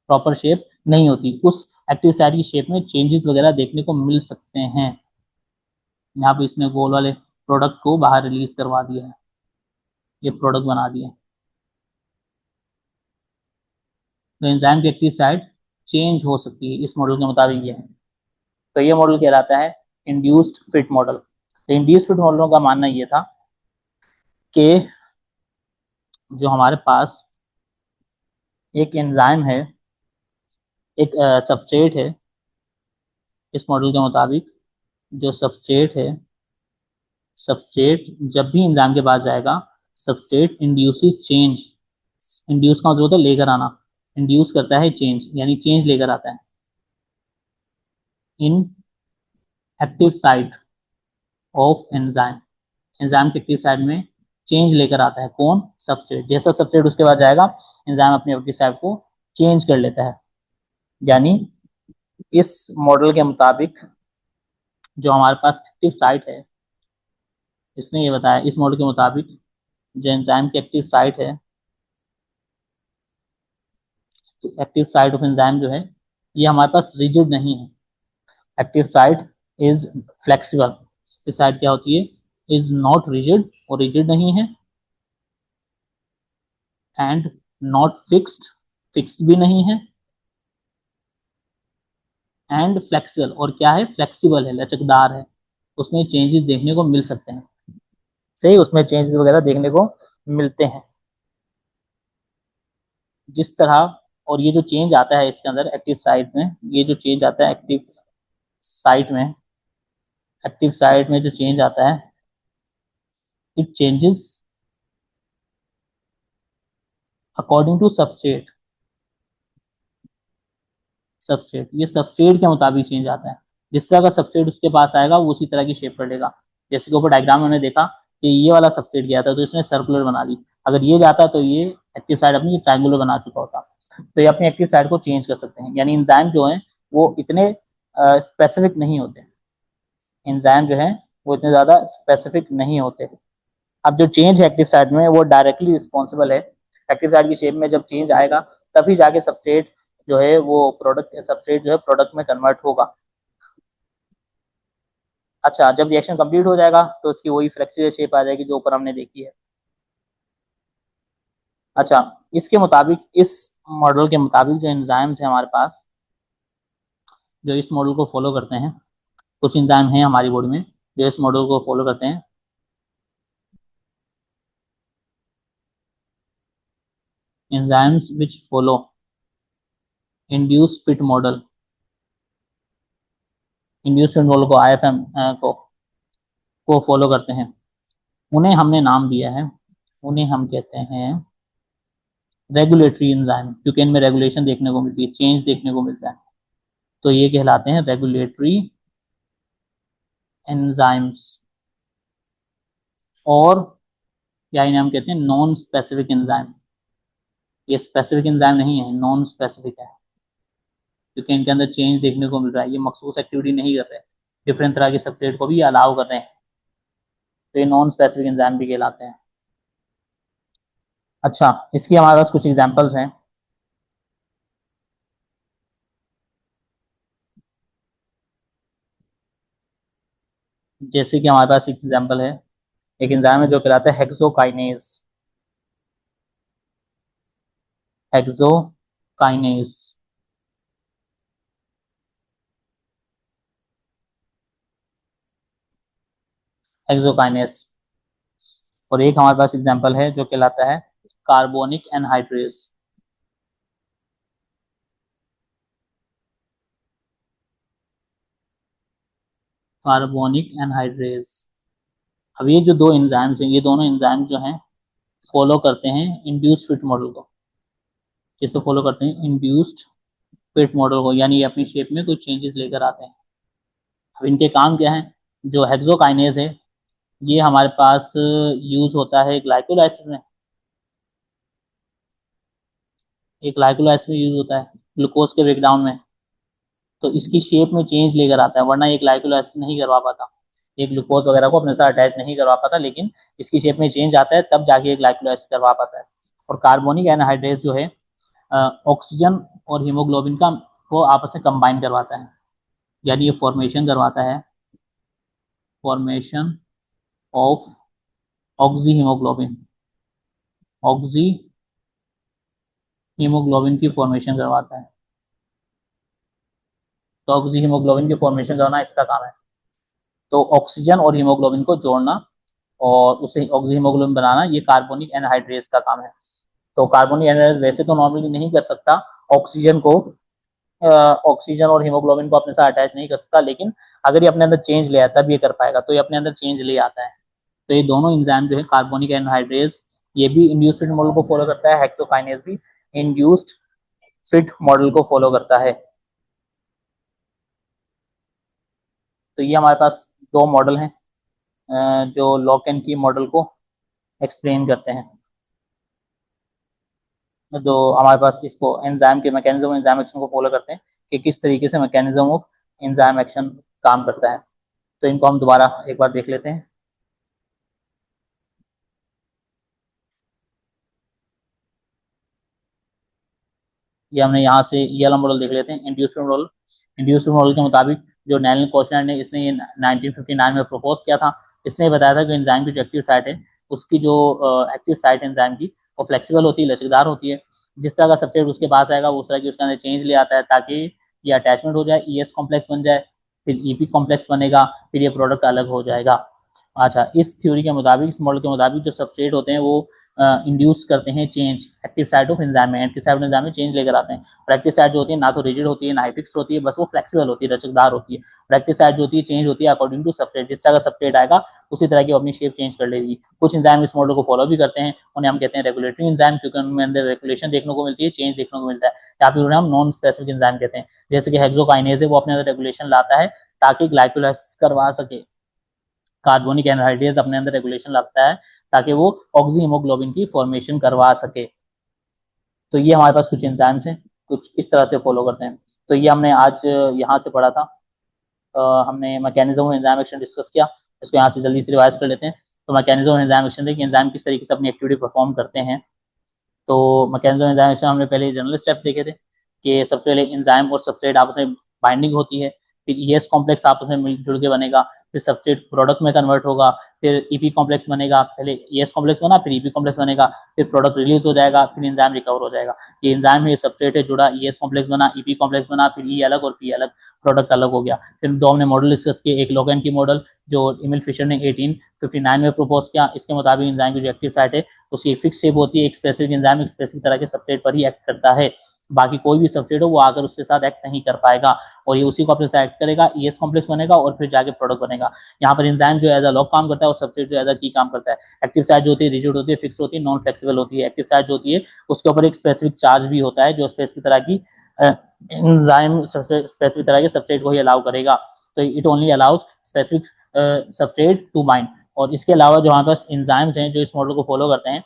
प्रॉपर शेप नहीं होती। उस एक्टिव साइट की शेप में चेंजेस वगैरह देखने को मिल सकते हैं। यहाँ पे इसने गोल वाले प्रोडक्ट को बाहर रिलीज करवा दिया है, ये प्रोडक्ट बना दिया। तो एंजाइम की एक्टिव साइट चेंज हो सकती है, इस मॉडल के मुताबिक ये है। तो ये मॉडल कहलाता है इंड्यूस्ड फिट मॉडल। तो इंड्यूस्ड फिट मॉडलों का मानना ये था कि जो हमारे पास एक एंजाइम है, एक सबस्ट्रेट है, इस मॉडल के मुताबिक जो सबस्ट्रेट है, सबस्ट्रेट जब भी एंजाइम के पास जाएगा सबस्ट्रेट इंड्यूसेस चेंज। इंड्यूस का मतलब होता है लेकर आना, इंड्यूस करता है चेंज, यानी चेंज लेकर आता है इन active site of enzyme. Enzyme के एक्टिव साइट में चेंज लेकर आता है कौन, सबस्ट्रेट। जैसा सबस्ट्रेट उसके बाद जाएगा एंजाइम अपनी एक्टिव साइट को चेंज कर लेता है। यानी इस मॉडल के मुताबिक जो हमारे पास एक्टिव साइट है, इसने ये बताया इस मॉडल के मुताबिक जो एंजाइम की एक्टिव साइट है, एक्टिव साइट ऑफ एंजाइम जो है ये हमारे पास रिजिड नहीं है। Active site is flexible. इस साइट क्या होती है, इज नॉट रिजिड, और रिजिड नहीं है, एंड नॉट फिक्स्ड, फिक्स्ड भी नहीं है, एंड फ्लेक्सिबल, और क्या है, फ्लेक्सिबल है, लचकदार है। उसमें चेंजेस देखने को मिल सकते हैं, सही, उसमें चेंजेस वगैरह देखने को मिलते हैं जिस तरह। और ये जो चेंज आता है इसके अंदर एक्टिव साइट में, ये जो चेंज आता है एक्टिव साइट में, एक्टिव साइट में जो चेंज आता है, it changes according to substrate. Substrate, ये सबस्ट्रेट के मुताबिक चेंज आता है। जिस तरह का सबस्ट्रेट उसके पास आएगा वो उसी तरह की शेप कर लेगा। जैसे कि ऊपर डायग्राम में हमने देखा कि ये वाला सबस्ट्रेट गया था तो इसने सर्कुलर बना ली, अगर ये जाता तो ये एक्टिव साइड अपनी ट्रायंगुलर बना चुका होता। तो ये अपनी एक्टिव साइड को चेंज कर सकते हैं, यानी एंजाइम जो है वो इतने स्पेसिफिक नहीं होते। एंजाइम जो है वो इतने ज्यादा स्पेसिफिक नहीं होते। अब जो चेंज है एक्टिव साइड में वो डायरेक्टली रिस्पॉन्सिबल है। एक्टिव साइड की शेप में जब चेंज आएगा तभी जाके सबस्ट्रेट जो है वो प्रोडक्ट सबस्ट्रेट जो है प्रोडक्ट में कन्वर्ट होगा। अच्छा, जब रिएक्शन कंप्लीट हो जाएगा तो उसकी वही फ्लेक्सिबल शेप आ जाएगी जो ऊपर हमने देखी है। अच्छा, इसके मुताबिक इस मॉडल के मुताबिक जो एंजाइम्स हैं हमारे पास, जो इस मॉडल को फॉलो करते हैं, कुछ एंजाइम हैं हमारी बॉडी में जो इस मॉडल को फॉलो करते हैं। Enzymes which follow induce fit model, induce fit model को आईएफएम को फॉलो करते हैं, उन्हें हमने नाम दिया है, उन्हें हम कहते हैं रेगुलेटरी एंजाइम, क्योंकि इनमें रेगुलेशन देखने को मिलती है, चेंज देखने को मिलता है, तो ये कहलाते हैं रेगुलेटरी एंजाइम्स। और या इन्हें हम कहते हैं नॉन स्पेसिफिक एंजाइम। ये स्पेसिफिक एंजाइम नहीं है, नॉन स्पेसिफिक है, क्योंकि इनके अंदर चेंज देखने को मिल रहा है, ये मखसूस एक्टिविटी नहीं कर रहे, डिफरेंट तरह के सबस्ट्रेट को भी अलाउ कर रहे हैं, तो ये नॉन स्पेसिफिक एंजाइम भी कहलाते हैं। अच्छा, इसकी हमारे पास कुछ एग्जांपल्स हैं। जैसे कि हमारे पास एक एग्जांपल है, एक एंजाइम है जो कहलाता है हेक्सोकाइनेज। Hexokinase, hexokinase. और एक हमारे पास एग्जांपल है जो कहलाता है कार्बोनिक एनहाइड्रेज। Carbonic anhydrase. अब ये जो दो एंजाइम्स हैं, ये दोनों एंजाइम जो हैं फॉलो करते हैं इंड्यूस फिट मॉडल को। किसको फॉलो करते हैं? इंड्यूस्ड फिट मॉडल को, यानी ये अपनी शेप में कुछ चेंजेस लेकर आते हैं। अब इनके काम क्या है? जो हेक्सोकाइनेज है ये हमारे पास यूज होता है ग्लाइकोलाइसिस में, एक ग्लाइकोलाइसिस में यूज होता है ग्लूकोज के ब्रेकडाउन में। तो इसकी शेप में चेंज लेकर आता है, वरना ये ग्लाइकोलाइसिस नहीं करवा पाता, ये ग्लूकोज वगैरह को अपने साथ अटैच नहीं करवा पाता, लेकिन इसकी शेप में चेंज आता है तब जाके ये ग्लाइकोलाइसिस करवा पाता है। और कार्बोनिक एनहाइड्रेट जो है ऑक्सीजन और हीमोग्लोबिन का को आपस में कंबाइन करवाता है, यानी ये फॉर्मेशन करवाता है, formation of oxy haemoglobin, oxy haemoglobin की फॉर्मेशन करवाता है। तो ऑक्सी हीमोग्लोबिन की फॉर्मेशन करना इसका काम है। तो ऑक्सीजन और हीमोग्लोबिन को जोड़ना और उसे ऑक्सी हीमोग्लोबिन बनाना, ये कार्बोनिक एनहाइड्रेज का काम है। तो कार्बोनिक एनहाइड्रेज वैसे तो नॉर्मली नहीं कर सकता ऑक्सीजन को, ऑक्सीजन और हीमोग्लोबिन को अपने साथ अटैच नहीं कर सकता, लेकिन अगर ये अपने अंदर चेंज ले आता तब ये कर पाएगा, तो ये अपने अंदर चेंज ले आता है। तो ये दोनों एंजाइम जो है कार्बोनिक एनहाइड्रेज, ये भी इंड्यूस्ड फिट मॉडल को फॉलो करता है, हेक्सोकाइनेज भी इंड्यूस्ड फिट मॉडल को फॉलो करता है। तो ये हमारे पास दो मॉडल हैं जो लॉक एंड की मॉडल को एक्सप्लेन करते हैं। जो हमारे पास इसको एंजाइम के मैकेनिज्म एंजाइम एक्शन को फॉलो करते हैं कि किस तरीके से मैकेनिज्म ऑफ एंजाइम एक्शन काम करता है। तो इनको हम दोबारा एक बार देख लेते हैं। ये हमने यहाँ से ये वाला मॉडल देख लेते हैं, इंड्यूसमेंट मॉडल। इंड्यूसमेंट मॉडल के मुताबिक जो नैलन कोशनर ने इसने ये 1959 में प्रपोज किया था, इसने बताया था कि एंजाइम की जो एक्टिव साइट है उसकी जो एक्टिव साइट एंजाइम की वो फ्लेक्सिबल होती है, लचकदार होती है। जिस तरह का सब्सट्रेट उसके पास आएगा वो उस तरह की उसके अंदर चेंज ले आता है ताकि ये अटैचमेंट हो जाए, ईएस कॉम्प्लेक्स बन जाए, फिर ईपी कॉम्प्लेक्स बनेगा, फिर ये प्रोडक्ट अलग हो जाएगा। अच्छा, इस थ्योरी के मुताबिक, इस मॉडल के मुताबिक जो सबस्ट्रेट होते हैं वो इंड्यूस करते हैं change active site of enzyme में, एक्टिव साइट एंजाइम में चेंज लेकर आते हैं। और एक्टिव साइट जो होती है ना तो रिजिड होती है ना ही फिक्स होती है, बस वो फ्लेक्सिबल होती है, लचकदार होती है। और एक्टिव साइट जो होती है चेंज होती है अकॉर्डिंग टू सबस्ट्रेट, जिस तरह का सबस्ट्रेट आएगा उसी तरह की अपनी शेप चेंज कर लेगी। कुछ एंजाइम इस मॉडल को फॉलो भी करते हैं, उन्हें हम कहते हैं रेगुलेटरी एंजाइम, क्योंकि उनमें अंदर रेगुलेशन देखने को मिलती है, चेंज देखने को मिलता है। या फिर उन्हें हम नॉन स्पेसिफिक एंजाइम कहते हैं, जैसे कि हेक्सोकाइनेज है वो अपने अंदर रेगुलेशन लाता है ताकि ग्लाइकोलाइसिस करवा सके, कार्बोनिक एनहाइड्रेज अपने अंदर रेगुलेशन लगता है ताकि वो ऑक्सी हीमोग्लोबिन की फॉर्मेशन करवा सके। तो ये हमारे पास कुछ एंजाइम्स हैं, कुछ इस तरह से फॉलो करते हैं। तो ये हमने आज यहाँ से पढ़ा था। हमने mechanism of enzyme action discuss किया, इसको यहाँ से जल्दी से रिवाइज कर लेते हैं। तो मैकेनिज्म ऑफ एंजाइम एक्शन देखिए एंजाइम किस तरीके से अपनी एक्टिविटी परफॉर्म करते हैं। तो मैकेनिज्म ऑफ एंजाइम एक्शन हमने पहले जनरल स्टेप्स देखे थे कि सबसे पहले एंजाइम और सबस्ट्रेट आपस में बाइंडिंग होती है, फिर ईएस कॉम्प्लेक्स आपस में मिलजुल के बनेगा, फिर सबस्ट्रेट प्रोडक्ट में कन्वर्ट होगा, फिर ईपी कॉम्प्लेक्स बनेगा, पहले ईएस कॉम्प्लेक्स बना फिर ईपी कॉम्प्लेक्स बनेगा, फिर प्रोडक्ट रिलीज हो जाएगा, फिर एंजाइम रिकवर हो जाएगा। ये एंजाइम है, सबस्ट्रेट है जुड़ा, ईएस कॉम्प्लेक्स बना, ईपी कॉम्प्लेक्स बना, फिर ई अलग और पी अलग, प्रोडक्ट अलग हो गया। फिर दो हमने मॉडल डिस्कस किए, एक लोगन की मॉडल जो एमिल फिशर ने 1859 में प्रपोज किया। इसके मुताबिक एंजाइम की जो एक्टिव साइट है उसकी एक फिक्स शेप होती है, एक स्पेसिफिक एंजाइम एक स्पेसिफिक तरह के सबस्ट्रेट पर ही एक्ट करता है, बाकी कोई भी सबस्ट्रेट हो वो आकर उसके साथ एक्ट नहीं कर पाएगा, और ये उसी को अपने साथ एक्ट करेगा, ईएस कॉम्प्लेक्स बनेगा और फिर जाके प्रोडक्ट बनेगा। यहाँ पर एंजाइम जो एज अ लॉक काम करता है और सबस्ट्रेट जो एज अ की काम करता है। एक्टिव साइट जो होती है रिजिड होती है, फिक्स होती है, नॉन फ्लेक्सिबल होती है। एक्टिव साइट जो होती है उसके ऊपर एक स्पेसिफिक चार्ज भी होता है जो स्पेसिफिक तरह की एंजाइम स्पेसिफिक तरह के सबस्ट्रेट को ही अलाउ करेगा। तो it only allows specific substrate to bind. और इसके अलावा जो हमारे पास एंजाइम्स हैं जो इस मॉडल को फॉलो करते हैं,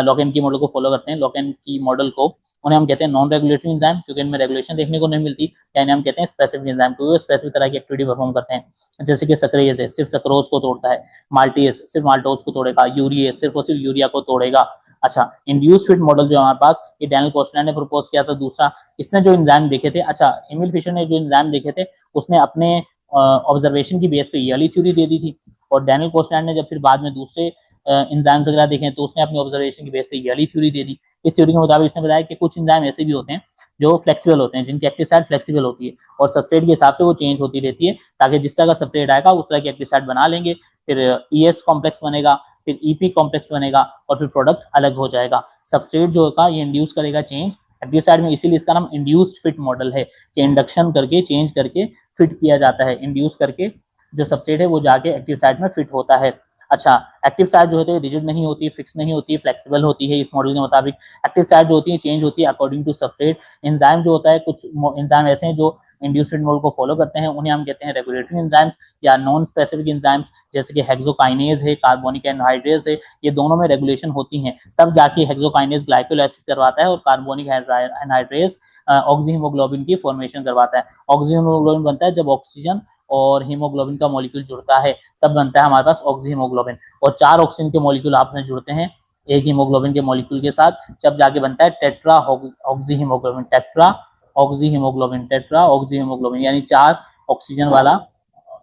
लॉकेन की मॉडल को फॉलो करते हैं, लॉकेन की मॉडल को, उन्हें हम कहते हैं नॉन रेगुलेटरी एंजाइम, क्योंकि इनमें रेगुलेशन देखने को नहीं मिलती, या इन्हें हम कहते हैं स्पेसिफिक एंजाइम, क्योंकि वो स्पेसिफिक तरह की एक्टिविटी परफॉर्म करते हैं। जैसे कि सक्रियस है, सिर्फ सक्रोज को तोड़ता है, माल्टीएस सिर्फ माल्टोज को तोड़ेगा, यूरियस सिर्फ और सिर्फ यूरिया को तोड़ेगा। अच्छा, इंड्यूस फिट मॉडल जो हमारे पास, ये डैनियल कोस्टलर ने प्रपोज किया था दूसरा। इसने जो एंजाइम देखे थे, अच्छा एमिल फिशर ने जो एंजाइम देखे थे उसने अपने ऑब्जर्वेशन की बेस पे ये वाली थ्योरी दे दी थी, और डैनियल कोस्टलर ने जब फिर बाद में दूसरे एंजाइम वगैरह देखे तो उसने अपनी ऑब्जर्वेशन की बेस पे ये वाली थ्योरी दे दी। इस थ्योरी के मुताबिक इसने बताया कि कुछ एंजाइम ऐसे भी होते हैं जो फ्लेक्सिबल होते हैं, जिनकी एक्टिव साइट फ्लेक्सिबल होती है और सबस्ट्रेट के हिसाब से वो चेंज होती रहती है, ताकि जिस तरह का सबस्ट्रेट आएगा उस तरह की एक्टिव साइट बना लेंगे, फिर ईएस कॉम्प्लेक्स बनेगा, फिर ईपी कॉम्प्लेक्स बनेगा और फिर प्रोडक्ट अलग हो जाएगा। सबस्ट्रेट जो होगा ये इंड्यूस करेगा चेंज एक्टिव साइट में, इसीलिए इसका नाम इंड्यूस्ड फिट मॉडल है कि इंडक्शन करके चेंज करके फिट किया जाता है, इंड्यूस करके जो सबस्ट्रेट है वो जाके एक्टिव साइट में फिट होता है। अच्छा, एक्टिव साइट जो होती है रिजिड नहीं होती, फिक्स नहीं होती, फ्लेक्सिबल होती है। इस मॉडल के मुताबिक एक्टिव साइट जो होती है चेंज होती है अकॉर्डिंग टू सबस्ट्रेट। एंजाइम जो होता है, कुछ एंजाइम ऐसे हैं जो इंड्यूस्ड मॉडल को फॉलो करते हैं, उन्हें हम कहते हैं रेगुलेटरी एंजाइम्स या नॉन स्पेसिफिक एंजाइम्स, जैसे कि हेक्सोकाइनेज है, कार्बोनिक एनहाइड्रेज है। ये दोनों में रेगुलेशन होती है, तब जाके हेक्सोकाइनेज ग्लाइकोलाइसिस करवाता है और कार्बोनिक एनहाइड्रेज ऑक्सी हीमोग्लोबिन की फॉर्मेशन करवाता है। ऑक्सी हीमोग्लोबिन बनता है जब ऑक्सीजन और हीमोग्लोबिन का मॉलिक्यूल जुड़ता है, तब बनता है हमारे पास ऑक्सी हीमोग्लोबिन। और 4 ऑक्सीजन के मॉलिक्यूल आपस में जुड़ते हैं एक हीमोग्लोबिन के मॉलिक्यूल के साथ, जब जाके बनता है tetra oxy haemoglobin, tetra oxy haemoglobin, tetra oxy haemoglobin, यानी 4 ऑक्सीजन वाला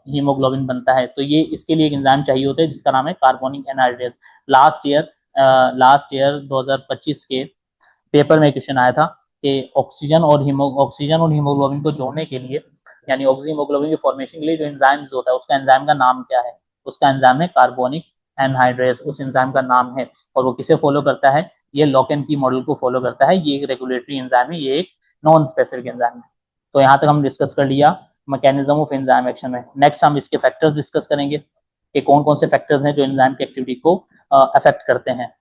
हीमोग्लोबिन बनता है। तो ये इसके लिए एक एंजाइम चाहिए होता है जिसका नाम है कार्बोनिक एनहाइड्रेज। लास्ट ईयर 2025 के पेपर में क्वेश्चन आया था कि ऑक्सीजन और हीमोग्लोबिन को जोड़ने के लिए, यानी ऑक्सी हीमोग्लोबिन की फॉर्मेशन के लिए जो एंजाइम होता है उसका एंजाइम का नाम क्या है। उसका एंजाइम है कार्बोनिक एनहाइड्रेज, उस एंजाइम का नाम है। और वो किसे फॉलो करता है, ये लॉकेन की मॉडल को फॉलो करता है। ये एक रेगुलेटरी एंजाइम है, ये एक नॉन स्पेसिफिक एंजाइम है। तो यहाँ तक हम डिस्कस कर लिया मैकेनिज्म ऑफ एंजाइम एक्शन में। नेक्स्ट हम इसके फैक्टर्स डिस्कस करेंगे कि कौन कौन से फैक्टर्स हैं जो एंजाइम की एक्टिविटी को अफेक्ट करते हैं।